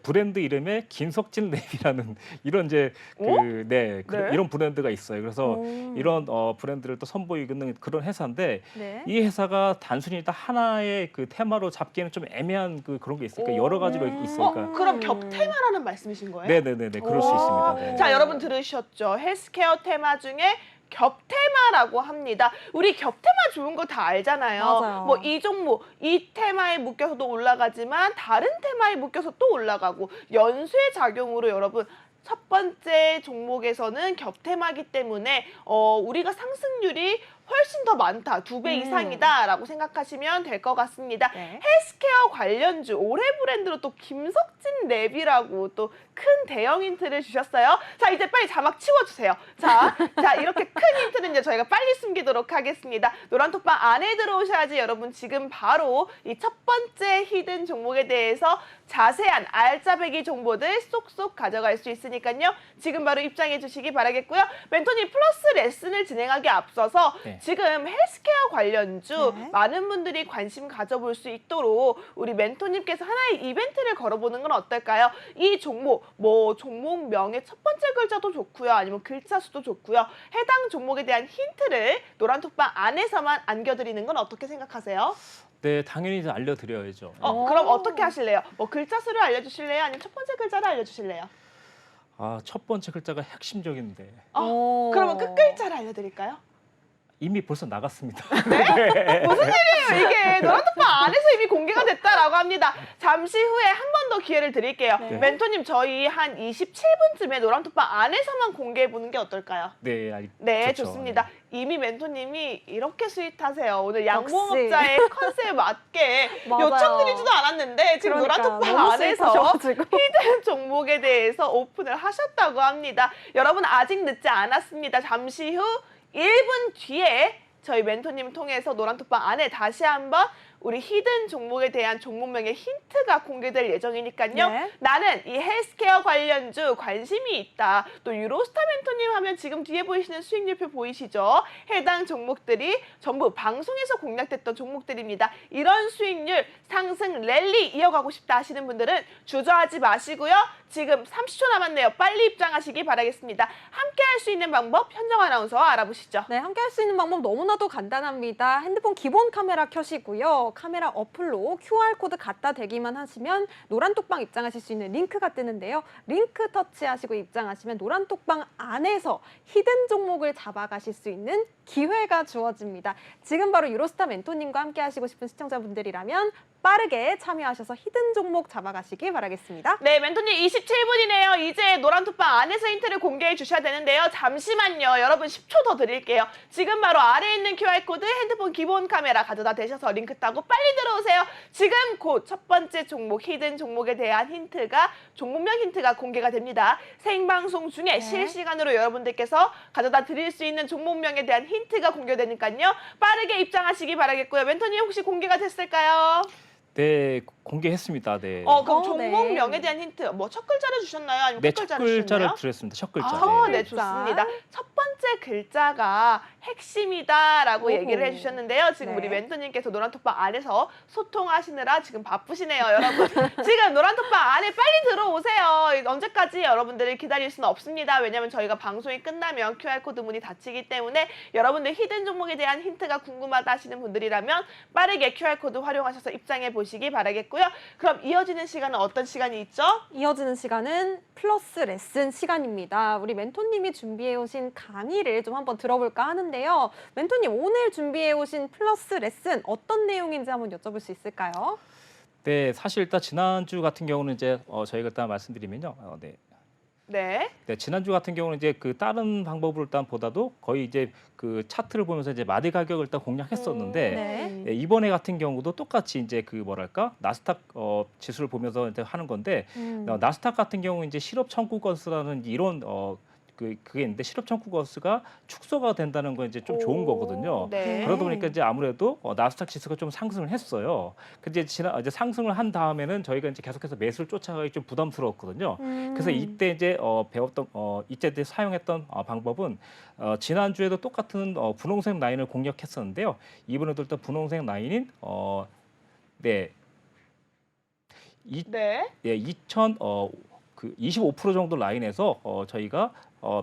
브랜드 이름에 김석진 랩이라는 이런 이제 네. 이런 브랜드가 있어요. 그래서 오. 이런 브랜드를 또 선보이는 그런 회사인데 네. 이 회사가 단순히 딱 하나의 그 테마로 잡기에는 좀 애매한 그런 게 있으니까 여러 가지로 있으니까. 그럼 겹테마라는 말씀이신 거예요? 네네네 그럴 수 있습니다. 네. 자, 여러분 들으셨죠? 헬스케어 테마 중에 겹테마라고 합니다. 우리 겹테마 좋은 거 다 알잖아요. 맞아요. 뭐 이 종목, 이 테마에 묶여서도 올라가지만 다른 테마에 묶여서 또 올라가고 연쇄 작용으로 여러분 첫 번째 종목에서는 겹테마기 때문에 우리가 상승률이 훨씬 더 많다, 2배 이상이다라고 생각하시면 될 것 같습니다. 네. 헬스케어 관련주 올해 브랜드로 또 김석진 랩이라고 또 큰 대형 힌트를 주셨어요. 자, 이제 빨리 자막 치워주세요. 자, 이렇게 큰 힌트는 이제 저희가 빨리 숨기도록 하겠습니다. 노란톡방 안에 들어오셔야지 여러분 지금 바로 이 첫 번째 히든 종목에 대해서 자세한 알짜배기 정보들 쏙쏙 가져갈 수 있으니까요. 지금 바로 입장해 주시기 바라겠고요. 멘토님 플러스 레슨을 진행하기 앞서서 네. 지금 지금 헬스케어 관련주 네. 많은 분들이 관심 가져볼 수 있도록 우리 멘토님께서 하나의 이벤트를 걸어보는 건 어떨까요? 이 종목, 뭐 종목명의 첫 번째 글자도 좋고요. 아니면 글자 수도 좋고요. 해당 종목에 대한 힌트를 노란톡방 안에서만 안겨드리는 건 어떻게 생각하세요? 네, 당연히 알려드려야죠. 그럼 어떻게 하실래요? 뭐 글자 수를 알려주실래요? 아니면 첫 번째 글자를 알려주실래요? 첫 번째 글자가 핵심적인데 그러면 끝 글자를 알려드릴까요? 이미 벌써 나갔습니다. 무슨 일이에요 이게? 노란톡방 안에서 이미 공개가 됐다라고 합니다. 잠시 후에 한 번 더 기회를 드릴게요. 네. 멘토님 저희 한 27분쯤에 노란톡방 안에서만 공개해보는 게 어떨까요? 네, 네, 좋죠. 좋습니다. 이미 멘토님이 이렇게 스윗하세요. 오늘 역시. 양봉업자의 컨셉에 맞게 맞아요. 요청드리지도 않았는데 지금 그러니까 노란톡방 너무 안에서 스윗하셔가지고. 히든 종목에 대해서 오픈을 하셨다고 합니다. 여러분 아직 늦지 않았습니다. 잠시 후 1분 뒤에 저희 멘토님을 통해서 노란톡방 안에 다시 한번 우리 히든 종목에 대한 종목명의 힌트가 공개될 예정이니까요. 네. 나는 이 헬스케어 관련주 관심이 있다. 또 유로스타 멘토님 하면 지금 뒤에 보이시는 수익률표 보이시죠? 해당 종목들이 전부 방송에서 공략됐던 종목들입니다. 이런 수익률 상승 랠리 이어가고 싶다 하시는 분들은 주저하지 마시고요. 지금 30초 남았네요. 빨리 입장하시기 바라겠습니다. 함께 할 수 있는 방법 현정 아나운서와 알아보시죠. 네, 함께 할 수 있는 방법 너무나도 간단합니다. 핸드폰 기본 카메라 켜시고요. 카메라 어플로 QR코드 갖다 대기만 하시면 노란톡방 입장하실 수 있는 링크가 뜨는데요. 링크 터치하시고 입장하시면 노란톡방 안에서 히든 종목을 잡아가실 수 있는 기회가 주어집니다. 지금 바로 유로스타 멘토님과 함께 하시고 싶은 시청자분들이라면 빠르게 참여하셔서 히든 종목 잡아가시기 바라겠습니다. 네, 멘토님 27분이네요. 이제 노란톡방 안에서 힌트를 공개해 주셔야 되는데요. 잠시만요. 여러분 10초 더 드릴게요. 지금 바로 아래에 있는 QR코드 핸드폰 기본 카메라 가져다 대셔서 링크 따고 빨리 들어오세요. 지금 곧 첫 번째 종목, 히든 종목에 대한 힌트가 종목명 힌트가 공개가 됩니다. 생방송 중에 네. 실시간으로 여러분들께서 가져다 드릴 수 있는 종목명에 대한 힌트가 공개되니까요. 빠르게 입장하시기 바라겠고요. 멘토님 혹시 공개가 됐을까요? 네, 공개했습니다. 네. 그럼 네. 종목명에 대한 힌트, 뭐 첫 글자를 주셨나요? 아니면 네, 끝 첫 글자를 글자를 주셨나요? 드렸습니다. 첫 글자. 네, 글자. 좋습니다. 첫 번째 글자가 핵심이다라고 오호. 얘기를 해주셨는데요. 지금 네. 우리 멘토님께서 노란톡방 안에서 소통하시느라 지금 바쁘시네요, 여러분. 지금 노란톡방 안에 빨리 들어오세요. 언제까지 여러분들을 기다릴 수는 없습니다. 왜냐하면 저희가 방송이 끝나면 QR코드 문이 닫히기 때문에 여러분들 히든 종목에 대한 힌트가 궁금하다 하시는 분들이라면 빠르게 QR코드 활용하셔서 입장해 보시기 바라겠고요. 그럼 이어지는 시간은 어떤 시간이 있죠? 이어지는 시간은 플러스 레슨 시간입니다. 우리 멘토님이 준비해 오신 강의를 좀 한번 들어볼까 하는데요. 멘토님 오늘 준비해 오신 플러스 레슨 어떤 내용인지 한번 여쭤볼 수 있을까요? 네, 사실 일단 지난주 같은 경우는 이제 저희가 일단 말씀드리면요. 네. 네, 지난주 같은 경우는 이제 그 다른 방법을 일단 보다도 거의 이제 그 차트를 보면서 이제 마디 가격을 일단 공략했었는데 네. 네, 이번에 같은 경우도 똑같이 이제 그 뭐랄까 나스닥 지수를 보면서 이제 하는 건데 나스닥 같은 경우 이제 실업 청구 건수라는 이런 그게 있는데 실업 청구 건수가 축소가 된다는 건 이제 좀 좋은 거거든요. 네. 그러다 보니까 이제 아무래도 나스닥 지수가 좀 상승을 했어요. 근데 이제 상승을 한 다음에는 저희가 이제 계속해서 매수를 쫓아가기 좀 부담스러웠거든요. 그래서 이때 이제 배웠던 이때 사용했던 방법은 지난주에도 똑같은 분홍색 라인을 공략했었는데요. 이번에도 일단 분홍색 라인인 네. 25% 정도 라인에서 저희가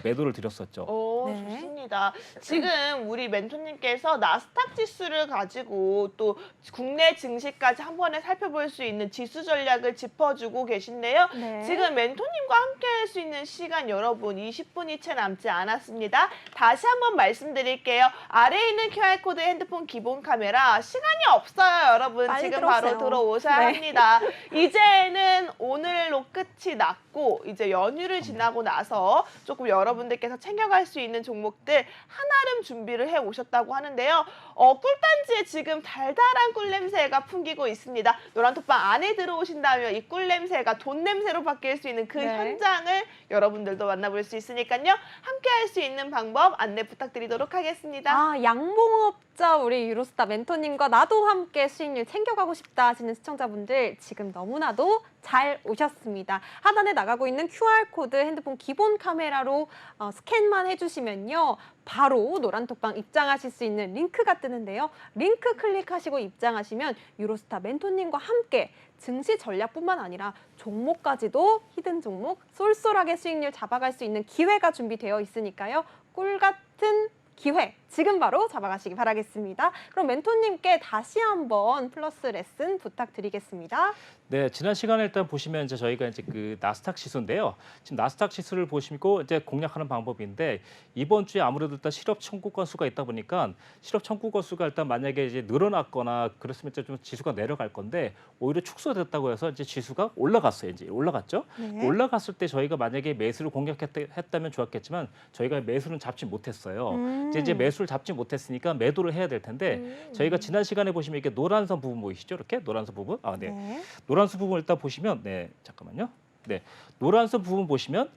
매도를 드렸었죠. 오, 네. 좋습니다. 지금 우리 멘토님께서 나스닥 지수를 가지고 또 국내 증시까지 한 번에 살펴볼 수 있는 지수 전략을 짚어주고 계신데요. 네. 지금 멘토님과 함께 할 수 있는 시간 여러분 20분이 채 남지 않았습니다. 다시 한번 말씀드릴게요. 아래에 있는 QR코드 핸드폰 기본 카메라 시간이 없어요, 여러분. 빨리 지금 들어오세요. 바로 들어오셔야 네. 합니다. 이제는 오늘로 끝이 났고 이제 연휴를 지나고 나서 조금 여러분들께서 챙겨갈 수 있는 종목들 한아름 준비를 해 오셨다고 하는데요. 꿀단지에 지금 달달한 꿀 냄새가 풍기고 있습니다. 노란톡방 안에 들어오신다면 이 꿀 냄새가 돈 냄새로 바뀔 수 있는 그 네. 현장을 여러분들도 만나볼 수 있으니까요. 함께 할 수 있는 방법 안내 부탁드리도록 하겠습니다. 양봉업자 진짜 우리 유로스타 멘토님과 나도 함께 수익률 챙겨가고 싶다 하시는 시청자분들 지금 너무나도 잘 오셨습니다. 하단에 나가고 있는 QR코드 핸드폰 기본 카메라로 스캔만 해주시면요. 바로 노란톡방 입장하실 수 있는 링크가 뜨는데요. 링크 클릭하시고 입장하시면 유로스타 멘토님과 함께 증시 전략뿐만 아니라 종목까지도 히든 종목 쏠쏠하게 수익률 잡아갈 수 있는 기회가 준비되어 있으니까요. 꿀 같은 기회 지금 바로 잡아가시기 바라겠습니다. 그럼 멘토님께 다시 한번 플러스 레슨 부탁드리겠습니다. 네, 지난 시간에 일단 보시면 이제 저희가 이제 그 나스닥 지수인데요. 지금 나스닥 지수를 보시고 이제 공략하는 방법인데 이번 주에 아무래도 일단 실업 청구 건수가 있다 보니까 실업 청구 건수가 일단 만약에 이제 늘어났거나 그랬으면 이제 좀 지수가 내려갈 건데 오히려 축소됐다고 해서 이제 지수가 올라갔어요. 이제 올라갔죠. 네. 올라갔을 때 저희가 만약에 매수를 공략했다면 좋았겠지만 저희가 매수는 잡지 못했어요. 이제 매수를 잡지 못했으니까 매도를 해야 될 텐데 저희가 지난 시간에 보시면 이렇게 노란선 부분 보이시죠? 이렇게 노란선 부분. 아, 네. 네. 노란선 부분 일단 보시면 네, 잠깐만요. 네. 노란선 부분 보시면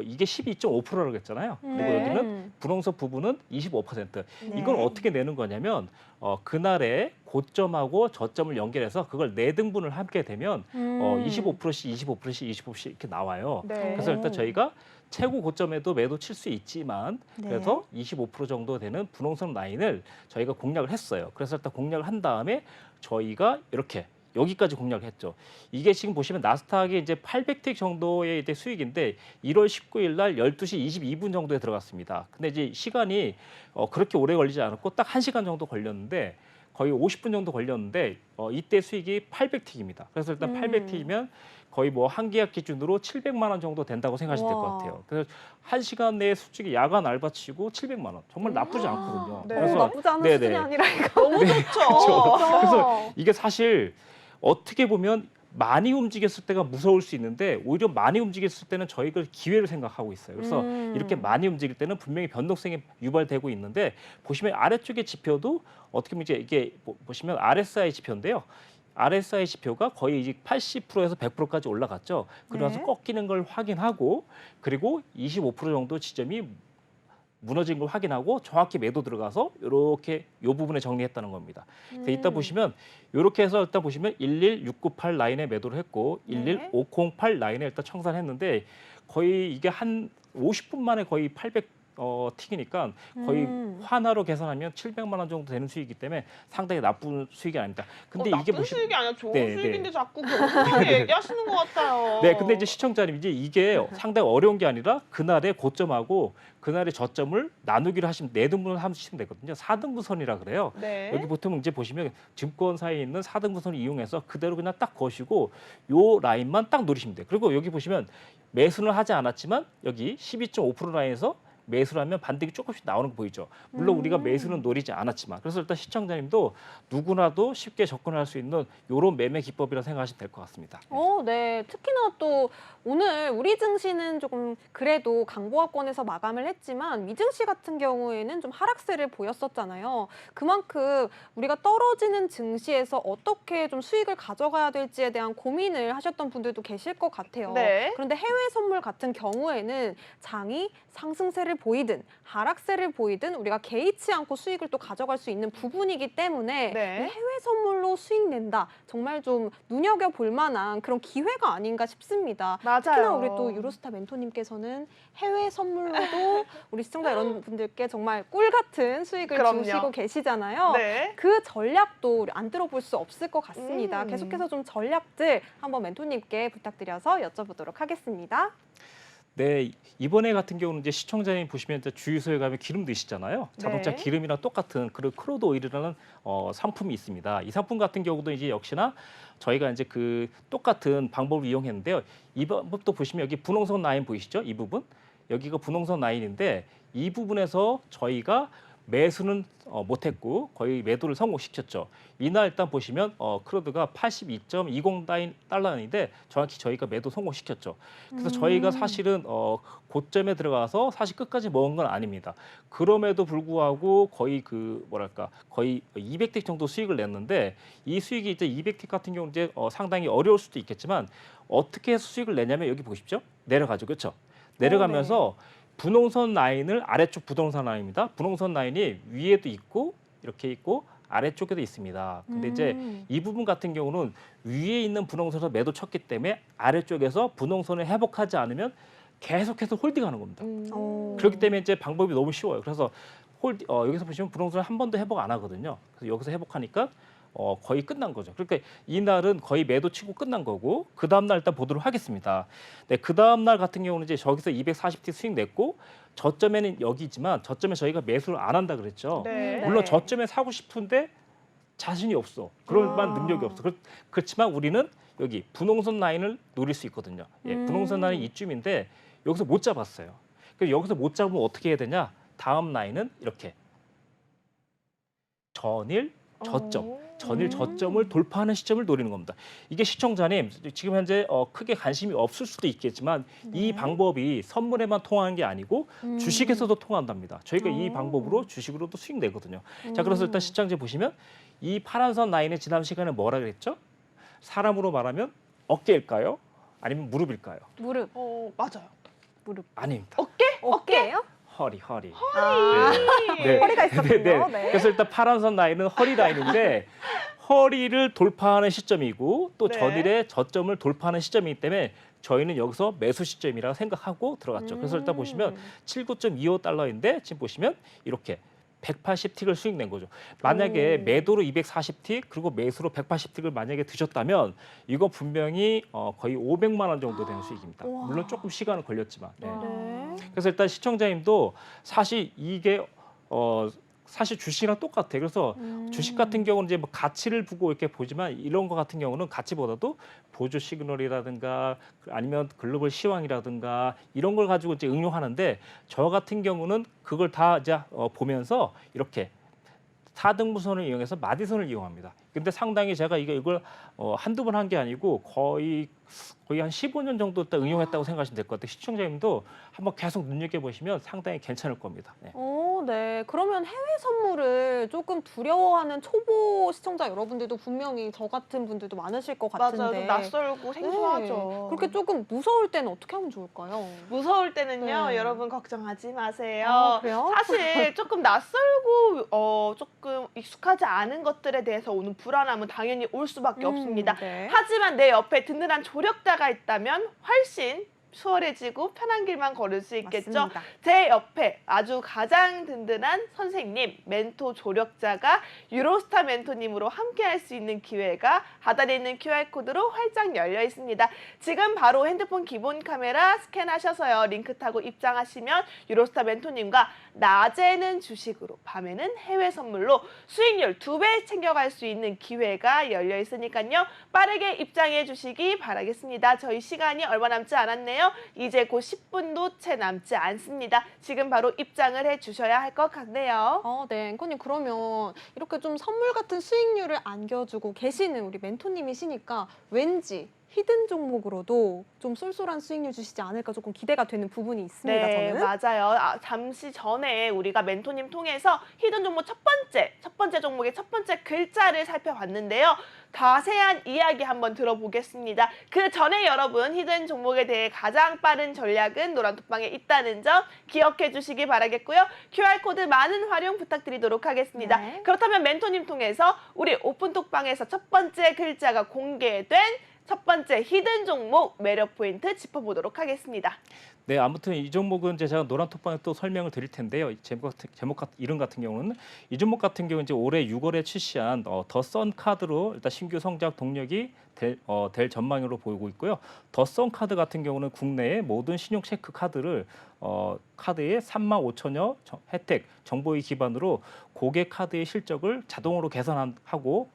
이게 12.5%라고 했잖아요. 그리고 네. 여기는 분홍선 부분은 25%. 네. 이걸 어떻게 내는 거냐면 그날의 고점하고 저점을 연결해서 그걸 네 등분을 함께 되면 25%씩 25%씩 25%씩 이렇게 나와요. 네. 그래서 일단 저희가 최고 고점에도 매도 칠 수 있지만 네. 그래서 25% 정도 되는 분홍선 라인을 저희가 공략을 했어요. 그래서 일단 공략을 한 다음에 저희가 이렇게 여기까지 공략을 했죠. 이게 지금 보시면 나스닥이 이제 800틱 정도의 이제 수익인데 1월 19일 날 12시 22분 정도에 들어갔습니다. 근데 이제 시간이 그렇게 오래 걸리지 않았고 딱 1시간 정도 걸렸는데 거의 50분 정도 걸렸는데 이때 수익이 800틱입니다. 그래서 일단 800틱이면 거의 뭐 한 계약 기준으로 700만 원 정도 된다고 생각하시면 될 것 와. 같아요. 그래서 1시간 내에 솔직히 야간 알바치고 700만 원 정말 나쁘지 않거든요. 네. 그래서 나쁘지 않은 네네. 수준이 아니라 이거. 너무 좋죠. 그렇죠. 그래서 이게 사실 어떻게 보면 많이 움직였을 때가 무서울 수 있는데 오히려 많이 움직였을 때는 저희가 기회를 생각하고 있어요. 그래서 이렇게 많이 움직일 때는 분명히 변동성이 유발되고 있는데 보시면 아래쪽의 지표도 어떻게 보면 이제 이게 보시면 RSI 지표인데요. RSI 지표가 거의 이제 80%에서 100%까지 올라갔죠. 그러면서 네. 꺾이는 걸 확인하고 그리고 25% 정도 지점이 무너진 걸 확인하고 정확히 매도 들어가서 이렇게 이 부분에 정리했다는 겁니다. 이따 보시면 이렇게 해서 일단 보시면 11698 라인에 매도를 했고 네. 11508 라인에 일단 청산했는데 거의 이게 한 50분 만에 거의 800 틱이니까 거의 환화로 계산하면 700만 원 정도 되는 수익이기 때문에 상당히 나쁜 수익이 아닙니다. 근데 이게 나쁜 수익이 아니라 좋은 네, 수익인데 네. 자꾸 그렇게 얘기하시는 것 같아요. 네, 근데 이제 시청자님 이게 상당히 어려운 게 아니라 그날의 고점하고 그날의 저점을 나누기를 하시면 네 등분을 하시면 되거든요. 4등분선이라 그래요. 네. 여기 보통 이제 보시면 증권사에 있는 4등분선을 이용해서 그대로 그냥 딱 거시고 요 라인만 딱 노리시면 돼요. 그리고 여기 보시면 매수는 하지 않았지만 여기 12.5% 라인에서 매수를 하면 반등이 조금씩 나오는 거 보이죠. 물론 우리가 매수는 노리지 않았지만 그래서 일단 시청자님도 누구나도 쉽게 접근할 수 있는 이런 매매 기법이라 생각하시면 될 것 같습니다. 네. 특히나 또 오늘 우리 증시는 조금 그래도 강보합권에서 마감을 했지만 미증시 같은 경우에는 좀 하락세를 보였었잖아요. 그만큼 우리가 떨어지는 증시에서 어떻게 좀 수익을 가져가야 될지에 대한 고민을 하셨던 분들도 계실 것 같아요. 네. 그런데 해외 선물 같은 경우에는 장이 상승세를 보이든 하락세를 보이든 우리가 개의치 않고 수익을 또 가져갈 수 있는 부분이기 때문에 네. 이 해외 선물로 수익 낸다. 정말 좀 눈여겨볼 만한 그런 기회가 아닌가 싶습니다. 맞아요. 특히나 우리 또 유로스타 멘토님께서는 해외 선물로도 우리 시청자 여러분들께 정말 꿀 같은 수익을 그럼요. 주시고 계시잖아요. 네. 그 전략도 우리 안 들어볼 수 없을 것 같습니다. 음. 계속해서 좀 전략들 한번 멘토님께 부탁드려서 여쭤보도록 하겠습니다. 네, 이번에 같은 경우는 이제 시청자님 보시면 이제 주유소에 가면 기름 넣으시잖아요. 자동차 네. 기름이랑 똑같은 그런 크루드 오일이라는 상품이 있습니다. 이 상품 같은 경우도 이제 역시나 저희가 이제 그 똑같은 방법을 이용했는데요. 이 방법도 보시면 여기 분홍선 라인 보이시죠? 이 부분 여기가 분홍선 라인인데 이 부분에서 저희가 매수는 못했고 거의 매도를 성공시켰죠. 이날 일단 보시면 크루드가 82.20달러인데 정확히 저희가 매도 성공시켰죠. 그래서 저희가 사실은 고점에 들어가서 사실 끝까지 먹은 건 아닙니다. 그럼에도 불구하고 거의 거의 200틱 정도 수익을 냈는데 이 수익이 이제 200틱 같은 경우는 이제 상당히 어려울 수도 있겠지만 어떻게 해서 수익을 내냐면 여기 보십시오. 내려가죠, 그렇죠? 내려가면서 분홍선 라인을 아래쪽 분홍선 라인입니다. 분홍선 라인이 위에도 있고 이렇게 있고 아래쪽에도 있습니다. 근데 이제 이 부분 같은 경우는 위에 있는 분홍선에서 매도 쳤기 때문에 아래쪽에서 분홍선을 회복하지 않으면 계속해서 홀딩하는 겁니다. 그렇기 때문에 이제 방법이 너무 쉬워요. 그래서 여기서 보시면 분홍선을 한 번도 회복 안 하거든요. 그래서 여기서 회복하니까 거의 끝난 거죠. 그러니까 이날은 거의 매도 치고 끝난 거고 그 다음 날 일단 보도록 하겠습니다. 네, 그 다음 날 같은 경우는 이제 저기서 240T 수익 냈고 저점에는 여기지만 저점에 저희가 매수를 안 한다 그랬죠. 네. 물론 저점에 사고 싶은데 자신이 없어. 그럴 만한 능력이 없어. 그렇지만 우리는 여기 분홍선 라인을 노릴 수 있거든요. 예, 분홍선 라인 이쯤인데 여기서 못 잡았어요. 그래서 여기서 못 잡으면 어떻게 해야 되냐? 다음 라인은 이렇게 전일 저점. 전일 저점을 돌파하는 시점을 노리는 겁니다. 이게 시청자님 지금 현재 크게 관심이 없을 수도 있겠지만 이 방법이 선물에만 통하는 게 아니고 주식에서도 통한답니다. 저희가 이 방법으로 주식으로도 수익 내거든요. 자, 그래서 일단 시청자 보시면 이 파란선 라인의 지난 시간에 뭐라 그랬죠? 사람으로 말하면 어깨일까요? 아니면 무릎일까요? 무릎. 맞아요. 아닙니다. 어깨예요? 허리. 아, 네. 허리가 있었군요. 네. 그래서 일단 파란선 라인은 허리 라인인데 허리를 돌파하는 시점이고 또 네. 전일의 저점을 돌파하는 시점이기 때문에 저희는 여기서 매수 시점이라고 생각하고 들어갔죠. 그래서 일단 보시면 79.25달러인데 지금 보시면 이렇게 180틱을 수익 낸 거죠. 만약에 매도로 240틱 그리고 매수로 180틱을 만약에 드셨다면 이거 분명히 거의 500만 원 정도 되는 수익입니다. 우와. 물론 조금 시간은 걸렸지만. 네. 네. 그래서 일단 시청자님도 사실 이게 사실 주식이랑 똑같아요. 그래서 주식 같은 경우는 이제 뭐 가치를 보고 이렇게 보지만 이런 거 같은 경우는 가치보다도 보조 시그널이라든가 아니면 글로벌 시황이라든가 이런 걸 가지고 이제 응용하는데 저 같은 경우는 그걸 다 이제 보면서 이렇게 4등분선을 이용해서 마디선을 이용합니다. 근데 상당히 제가 이걸 한두 번 한 게 아니고 거의 한 15년 정도 딱 응용했다고 생각하시면 될 것 같아요. 시청자님도 한번 계속 눈여겨보시면 상당히 괜찮을 겁니다. 네. 네. 그러면 해외 선물을 조금 두려워하는 초보 시청자 여러분들도 분명히 저 같은 분들도 많으실 것 같은데. 맞아요. 좀 낯설고 생소하죠. 네. 그렇게 조금 무서울 때는 어떻게 하면 좋을까요? 무서울 때는요, 네. 여러분 걱정하지 마세요. 그래요? 사실 조금 낯설고 조금 익숙하지 않은 것들에 대해서 오는 불안함은 당연히 올 수밖에 없습니다. 네. 하지만 내 옆에 든든한 조력자가 있다면 훨씬 수월해지고 편한 길만 걸을 수 있겠죠. 맞습니다. 제 옆에 아주 가장 든든한 선생님, 멘토 조력자가 유로스타 멘토님으로 함께할 수 있는 기회가 하단에 있는 QR코드로 활짝 열려 있습니다. 지금 바로 핸드폰 기본 카메라 스캔하셔서요. 링크 타고 입장하시면 유로스타 멘토님과 낮에는 주식으로, 밤에는 해외 선물로 수익률 2배 챙겨갈 수 있는 기회가 열려 있으니까요. 빠르게 입장해 주시기 바라겠습니다. 저희 시간이 얼마 남지 않았네요. 이제 곧 10분도 채 남지 않습니다. 지금 바로 입장을 해 주셔야 할 것 같네요. 네, 앵커님 그러면 이렇게 좀 선물 같은 수익률을 안겨주고 계시는 우리 멘토님이시니까 왠지 히든 종목으로도 좀 쏠쏠한 수익률 주시지 않을까 조금 기대가 되는 부분이 있습니다. 네, 저는. 맞아요. 잠시 전에 우리가 멘토님 통해서 히든 종목 첫 번째 종목의 첫 번째 글자를 살펴봤는데요. 자세한 이야기 한번 들어보겠습니다. 그 전에 여러분 히든 종목에 대해 가장 빠른 전략은 노란톡방에 있다는 점 기억해 주시기 바라겠고요. QR코드 많은 활용 부탁드리도록 하겠습니다. 네. 그렇다면 멘토님 통해서 우리 오픈톡방에서 첫 번째 글자가 공개된 첫 번째 히든 종목 매력 포인트 짚어보도록 하겠습니다. 네, 아무튼 이 종목은 이제 제가 노란톡방에 또 설명을 드릴 텐데요. 이 이름 같은 경우는 이 종목 같은 경우는 이제 올해 6월에 출시한 더 선 카드로 일단 신규 성장 동력이 될 전망으로 보이고 있고요. 더 선 카드 같은 경우는 국내의 모든 신용 체크 카드를 카드의 35,000여 혜택 정보에 기반으로 고객 카드의 실적을 자동으로 계산하고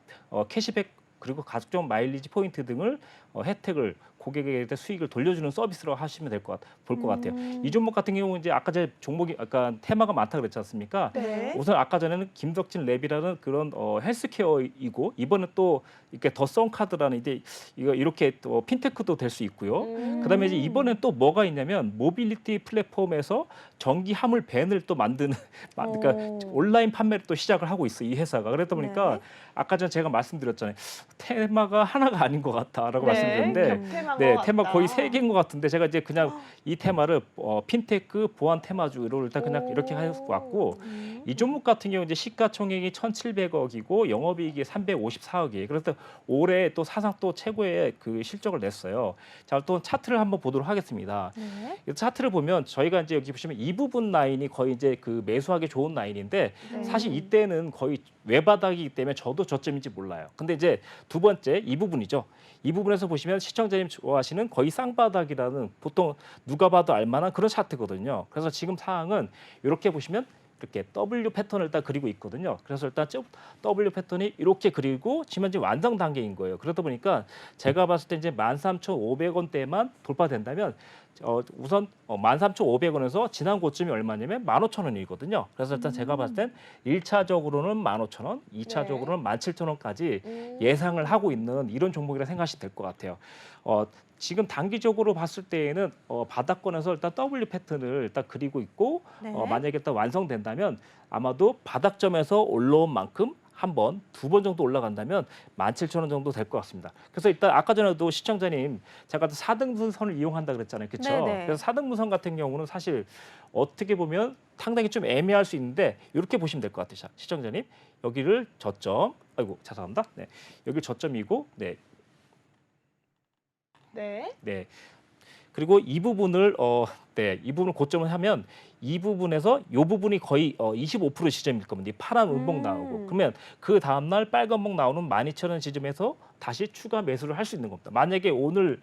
캐시백 그리고 가족적 마일리지 포인트 등을 혜택을 고객에게 수익을 돌려주는 서비스로 하시면 될 것 같아요. 이 종목 같은 경우는 이제 아까 제 종목이 약간 테마가 많다 그랬지 않습니까? 네. 우선 아까 전에는 김덕진 랩이라는 그런 헬스케어이고 이번에 또 이렇게 더 선카드라는 이제 이렇게 또 핀테크도 될 수 있고요. 그다음에 이제 이번엔 또 뭐가 있냐면 모빌리티 플랫폼에서 전기 화물 밴을 또 만드는 그러니까 온라인 판매를 또 시작을 하고 있어 이 회사가. 그러다 보니까 네. 아까 전에 제가 말씀드렸잖아요. 테마가 하나가 아닌 것 같다라고 네, 말씀드렸는데 겹테마 다양한 네, 것 테마 같다. 거의 3개인 것 같은데 제가 이제 그냥 이 테마를 핀테크 보안 테마주로 일단 그냥 이렇게 해왔고 이 종목 같은 경우 이제 시가총액이 1,700억이고 영업이익이 354억이에요. 그래서 올해 또 사상 또 최고의 그 실적을 냈어요. 자, 또 차트를 한번 보도록 하겠습니다. 네. 이 차트를 보면 저희가 이제 여기 보시면 이 부분 라인이 거의 이제 그 매수하기 좋은 라인인데 네. 사실 이때는 거의 외바닥이기 때문에 저도 저점인지 몰라요. 근데 이제 두 번째 이 부분이죠. 이 부분에서 보시면 시청자님 좋아하시는 거의 쌍바닥이라는 보통 누가 봐도 알만한 그런 차트거든요. 그래서 지금 상황은 이렇게 보시면 이렇게 W 패턴을 일단 그리고 있거든요. 그래서 일단 W 패턴이 이렇게 그리고 지금 현재 완성 단계인 거예요. 그러다 보니까 제가 봤을 때 이제 13,500원대만 돌파된다면 우선 13,500원에서 지난 고점이 얼마냐면 15,000원이거든요. 그래서 일단 제가 봤을 땐 1차적으로는 15,000원, 2차적으로는 17,000원까지 예상을 하고 있는 이런 종목이라 생각하시면 될 것 같아요. 지금 단기적으로 봤을 때에는 바닥권에서 일단 W 패턴을 일단 그리고 있고 네. 만약에 일단 완성된다면 아마도 바닥점에서 올라온 만큼 한 번, 두 번 정도 올라간다면 17,000원 정도 될 것 같습니다. 그래서 일단 아까 전에도 시청자님 제가 4등분선을 이용한다 그랬잖아요. 그렇죠? 네네. 그래서 4등분선 같은 경우는 사실 어떻게 보면 상당히 좀 애매할 수 있는데 이렇게 보시면 될 것 같아요. 자, 시청자님 여기를 저점, 아이고 죄송합니다. 네, 여기 저점이고, 네, 네. 네. 그리고 이 부분을 이 부분을 고점을 하면 이 부분에서 이 부분이 거의 25% 지점일 겁니다. 이 파란 음봉 나오고 그러면 그 다음 날 빨간 봉 나오는 12,000원 지점에서 다시 추가 매수를 할 수 있는 겁니다. 만약에 오늘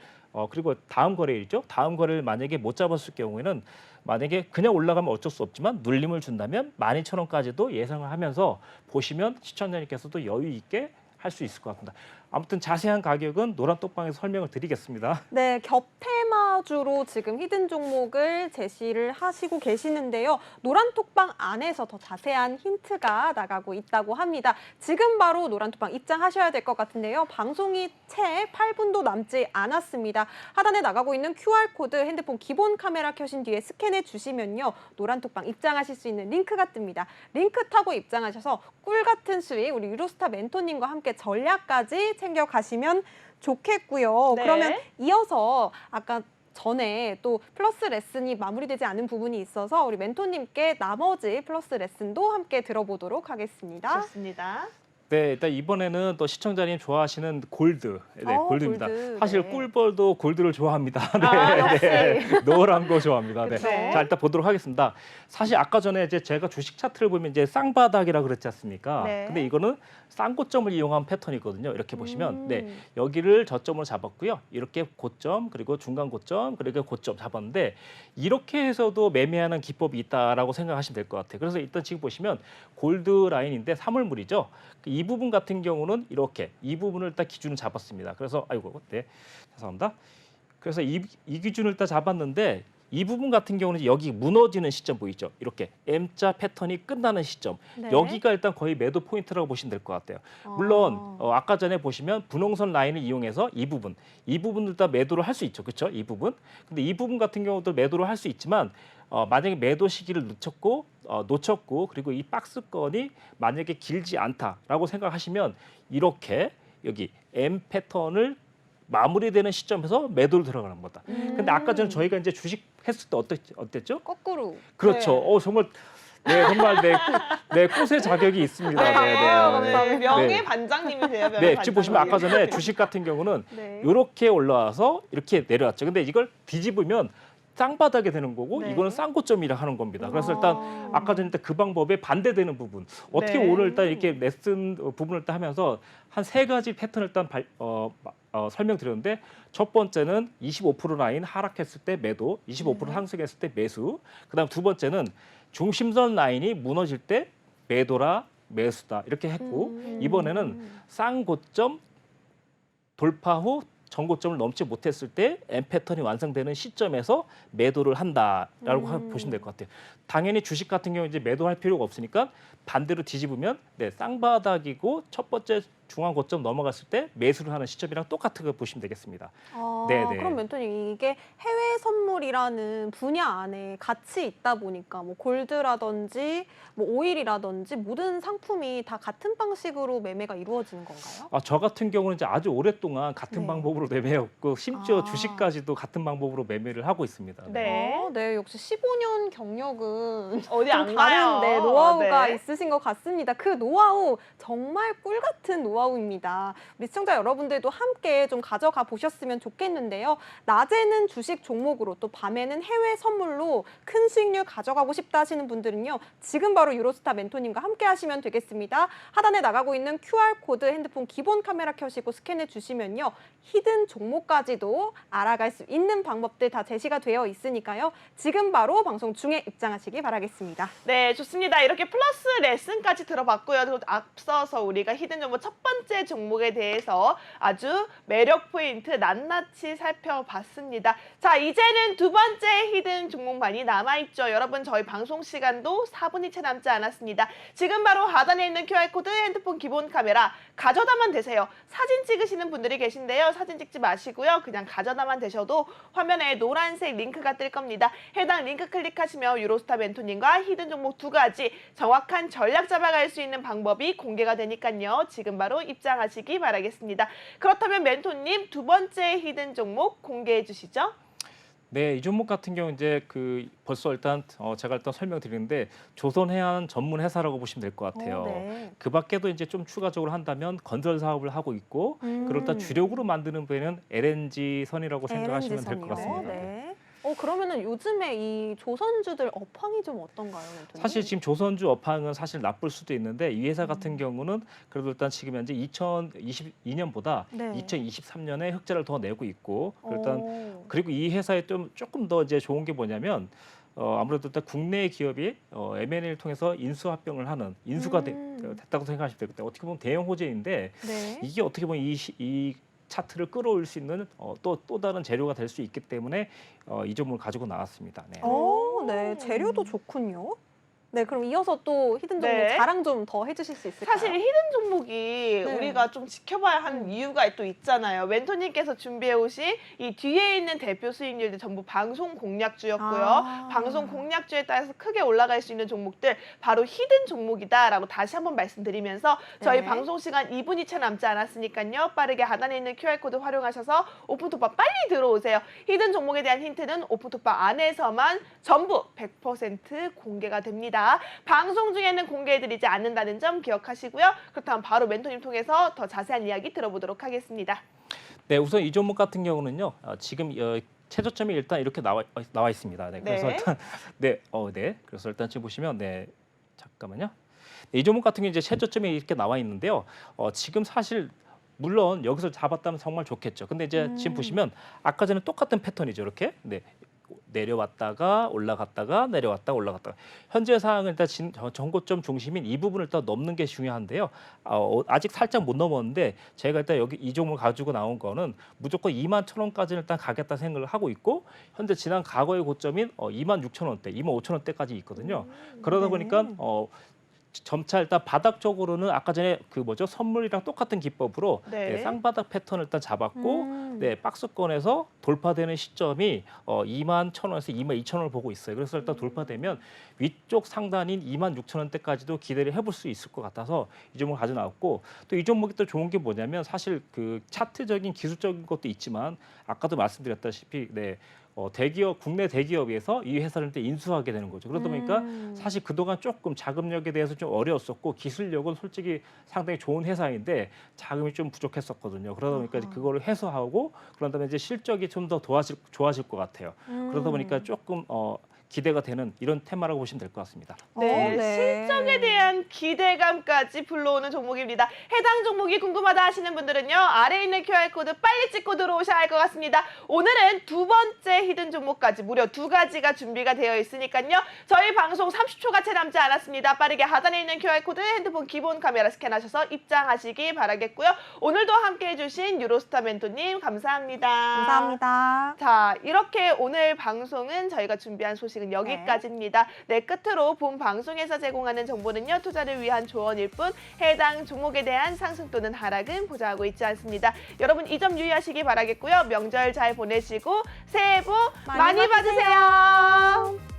그리고 다음 거래일이죠. 다음 거래를 만약에 못 잡았을 경우에는 만약에 그냥 올라가면 어쩔 수 없지만 눌림을 준다면 12,000원까지도 예상을 하면서 보시면 시청자님께서도 여유 있게 할 수 있을 것 같습니다. 아무튼 자세한 가격은 노란 똑방에서 설명을 드리겠습니다. 네, 겹테마주로 지금 히든 종목을 제시를 하시고 계시는데요. 노란 톡방 안에서 더 자세한 힌트가 나가고 있다고 합니다. 지금 바로 노란 톡방 입장하셔야 될 것 같은데요. 방송이 채 8분도 남지 않았습니다. 하단에 나가고 있는 QR코드 핸드폰 기본 카메라 켜신 뒤에 스캔해 주시면요. 노란 톡방 입장하실 수 있는 링크가 뜹니다. 링크 타고 입장하셔서 꿀 같은 수익 우리 유로스타 멘토님과 함께 전략까지 챙겨 가시면 좋겠고요. 네. 그러면 이어서 아까 전에 또 플러스 레슨이 마무리되지 않은 부분이 있어서 우리 멘토님께 나머지 플러스 레슨도 함께 들어보도록 하겠습니다. 좋습니다. 네, 일단 이번에는 또 시청자님 좋아하시는 골드, 네, 골드입니다. 골드, 사실 네. 꿀벌도 골드를 좋아합니다. 네, 아, 역시. 노란 거 좋아합니다. 네. 그쵸. 자, 일단 보도록 하겠습니다. 사실 아까 전에 이제 제가 주식 차트를 보면 이제 쌍바닥이라 그랬지 않습니까? 네. 근데 이거는 쌍고점을 이용한 패턴이거든요. 이렇게 보시면 네, 여기를 저점으로 잡았고요. 이렇게 고점 그리고 중간 고점 그리고 고점 잡았는데 이렇게 해서도 매매하는 기법이 있다라고 생각하시면 될 것 같아요. 그래서 일단 지금 보시면 골드 라인인데 사물물이죠. 이 부분 같은 경우는 이렇게 이 부분을 일단 기준을 잡았습니다. 그래서 아이고, 네, 죄송합니다. 그래서 이 기준을 일단 잡았는데 이 부분 같은 경우는 여기 무너지는 시점 보이죠? 이렇게 M자 패턴이 끝나는 시점. 네. 여기가 일단 거의 매도 포인트라고 보시면 될 것 같아요. 물론 아까 전에 보시면 분홍선 라인을 이용해서 이 부분을 일단 매도를 할 수 있죠. 그렇죠? 이 부분. 근데 이 부분 같은 경우도 매도를 할 수 있지만 만약에 매도 시기를 놓쳤고 그리고 이 박스권이 만약에 길지 않다라고 생각하시면 이렇게 여기 M 패턴을 마무리되는 시점에서 매도를 들어가는 거다. 근데 아까 전에 저희가 이제 주식 했을 때 어땠죠? 거꾸로. 그렇죠. 네. 정말 정말 꽃의 자격이 있습니다. 네, 감사합니다. 명예 네. 반장님이세요. 명예 네, 지금 보시면 아까 반장님. 전에 주식 같은 경우는 네. 이렇게 올라와서 이렇게 내려왔죠. 근데 이걸 뒤집으면 쌍바닥이 되는 거고 네. 이거는 쌍고점이라 하는 겁니다. 그래서 일단 아까 전에 그 방법에 반대되는 부분 어떻게 네. 오늘 일단 이렇게 레슨 부분을 일단 하면서 한 3가지 패턴을 일단 설명드렸는데 첫 번째는 25% 라인 하락했을 때 매도, 25% 상승했을 때 매수. 그다음 두 번째는 중심선 라인이 무너질 때 매도라 매수다 이렇게 했고 이번에는 쌍고점 돌파 후 전고점을 넘지 못했을 때 M 패턴이 완성되는 시점에서 매도를 한다라고 보시면 될 것 같아요. 당연히 주식 같은 경우 이제 매도할 필요가 없으니까 반대로 뒤집으면 쌍바닥이고 첫 번째 중앙 고점 넘어갔을 때 매수를 하는 시점이랑 똑같은 거 보시면 되겠습니다. 아, 네네. 그럼 멘토님 이게 해외 선물이라는 분야 안에 같이 있다 보니까 뭐 골드라든지 뭐 오일이라든지 모든 상품이 다 같은 방식으로 매매가 이루어지는 건가요? 저 같은 경우는 이제 아주 오랫동안 같은 네. 방법으로 매매했고 심지어 아. 주식까지도 같은 방법으로 매매를 하고 있습니다. 네. 네, 역시 15년 경력은 어디 안 좀 가요. 다른 노하우가 네. 있으신 것 같습니다. 그 노하우 정말 꿀 같은 노하우입니다. 우리 시청자 여러분들도 함께 좀 가져가 보셨으면 좋겠는데요. 낮에는 주식 종목으로 또 밤에는 해외 선물로 큰 수익률 가져가고 싶다 하시는 분들은요. 지금 바로 유로스타 멘토님과 함께 하시면 되겠습니다. 하단에 나가고 있는 QR코드 핸드폰 기본 카메라 켜시고 스캔해 주시면요. 히든 종목까지도 알아갈 수 있는 방법들 다 제시가 되어 있으니까요. 지금 바로 방송 중에 입장하시기 바라겠습니다. 네, 좋습니다. 이렇게 플러스 레슨까지 들어봤고요. 그리고 앞서서 우리가 히든 종목 첫 번째 종목에 대해서 아주 매력 포인트 낱낱이 살펴봤습니다. 자, 이제는 두 번째 히든 종목만이 남아있죠. 여러분, 저희 방송 시간도 4분이 채 남지 않았습니다. 지금 바로 하단에 있는 QR코드 핸드폰 기본 카메라 가져다만 대세요. 사진 찍으시는 분들이 계신데요. 사진 찍지 마시고요. 그냥 가져다만 대셔도 화면에 노란색 링크가 뜰 겁니다. 해당 링크 클릭하시면 유로스타 멘토님과 히든 종목 두 가지 정확한 전략 잡아갈 수 있는 방법이 공개가 되니까요. 지금 바로 입장하시기 바라겠습니다. 그렇다면 멘토님 두 번째 히든 종목 공개해 주시죠. 네, 이 종목 같은 경우 이제 벌써 일단 제가 일단 설명드리는데 조선해안 전문 회사라고 보시면 될 것 같아요. 네. 그 밖에도 이제 좀 추가적으로 한다면 건설 사업을 하고 있고 그리고 일단 주력으로 만드는 부에는 LNG 선이라고 생각하시면 될 것 LNG 선이요? 같습니다. 네. 그러면은 요즘에 이 조선주들 업황이 좀 어떤가요, 멘토님? 사실 지금 조선주 업황은 사실 나쁠 수도 있는데 이 회사 같은 경우는 그래도 일단 지금 현재 2022년보다 네. 2023년에 흑자를 더 내고 있고 일단 오. 그리고 이 회사에 좀 조금 더 이제 좋은 게 뭐냐면 아무래도 일단 국내 기업이 M&A를 통해서 인수 합병을 하는 인수가 됐다고 생각하시면 되겠다. 어떻게 보면 대형 호재인데 네. 이게 어떻게 보면 이 차트를 끌어올 수 있는 또 다른 재료가 될 수 있기 때문에 이 종목을 가지고 나왔습니다. 네. 네, 재료도 좋군요. 네, 그럼 이어서 또 히든 종목 네. 자랑 좀 더 해주실 수 있을까요? 사실 히든 종목이 우리가 좀 지켜봐야 하는 이유가 또 있잖아요. 멘토님께서 준비해 오신 이 뒤에 있는 대표 수익률들 전부 방송 공략주였고요. 아. 방송 공략주에 따라서 크게 올라갈 수 있는 종목들 바로 히든 종목이다라고 다시 한번 말씀드리면서 저희 네. 방송 시간 2분이 채 남지 않았으니까요. 빠르게 하단에 있는 QR코드 활용하셔서 오픈톡방 빨리 들어오세요. 히든 종목에 대한 힌트는 오픈톡방 안에서만 전부 100% 공개가 됩니다. 방송 중에는 공개해드리지 않는다는 점 기억하시고요. 그렇다면 바로 멘토님 통해서 더 자세한 이야기 들어보도록 하겠습니다. 네, 우선 이 종목 같은 경우는요. 지금 최저점이 일단 이렇게 나와 있습니다. 네, 그래서 네. 일단 그래서 일단 지금 보시면 잠깐만요. 이 종목 같은 경우 이제 최저점이 이렇게 나와 있는데요. 지금 사실 물론 여기서 잡았다면 정말 좋겠죠. 근데 이제 지금 보시면 아까 전에 똑같은 패턴이죠. 이렇게. 네. 내려왔다가 올라갔다가 내려왔다가 올라갔다가 현재 상황은 일단 전고점 중심인 이 부분을 일단 넘는 게 중요한데요. 아직 살짝 못 넘었는데 제가 일단 여기 이 종목을 가지고 나온 거는 무조건 21,000원까지는 일단 가겠다 생각을 하고 있고 현재 지난 과거의 고점인 26,000원대, 25,000원대까지 있거든요. 그러다 보니까 점차 일단 바닥 쪽으로는 아까 전에 선물이랑 똑같은 기법으로 쌍바닥 패턴을 일단 잡았고 박스권에서 돌파되는 시점이 21,000원에서 22,000원을 보고 있어요. 그래서 일단 돌파되면 위쪽 상단인 26,000원대까지도 기대를 해볼 수 있을 것 같아서 이 종목을 가져 나왔고 또 이 종목이 또 좋은 게 뭐냐면 사실 그 차트적인 기술적인 것도 있지만 아까도 말씀드렸다시피 국내 대기업에서 이 회사를 또 인수하게 되는 거죠. 그러다 보니까 사실 그동안 조금 자금력에 대해서 좀 어려웠었고 기술력은 솔직히 상당히 좋은 회사인데 자금이 좀 부족했었거든요. 그러다 보니까 그거를 해소하고 그런 다음에 이제 실적이 좀 더 좋아질 것 같아요. 그러다 보니까 조금 기대가 되는 이런 테마라고 보시면 될 것 같습니다. 실적에 대한 기대감까지 불러오는 종목입니다. 해당 종목이 궁금하다 하시는 분들은요. 아래에 있는 QR코드 빨리 찍고 들어오셔야 할 것 같습니다. 오늘은 두 번째 히든 종목까지 무려 두 가지가 준비가 되어 있으니까요. 저희 방송 30초가 채 남지 않았습니다. 빠르게 하단에 있는 QR코드 핸드폰 기본 카메라 스캔하셔서 입장하시기 바라겠고요. 오늘도 함께해 주신 유로스타 멘토님 감사합니다. 감사합니다. 자, 이렇게 오늘 방송은 저희가 준비한 소식 소식은 여기까지입니다. 네, 끝으로 본 방송에서 제공하는 정보는요, 투자를 위한 조언일 뿐 해당 종목에 대한 상승 또는 하락은 보장하고 있지 않습니다. 여러분 이 점 유의하시기 바라겠고요. 명절 잘 보내시고 새해 복 많이 받으세요.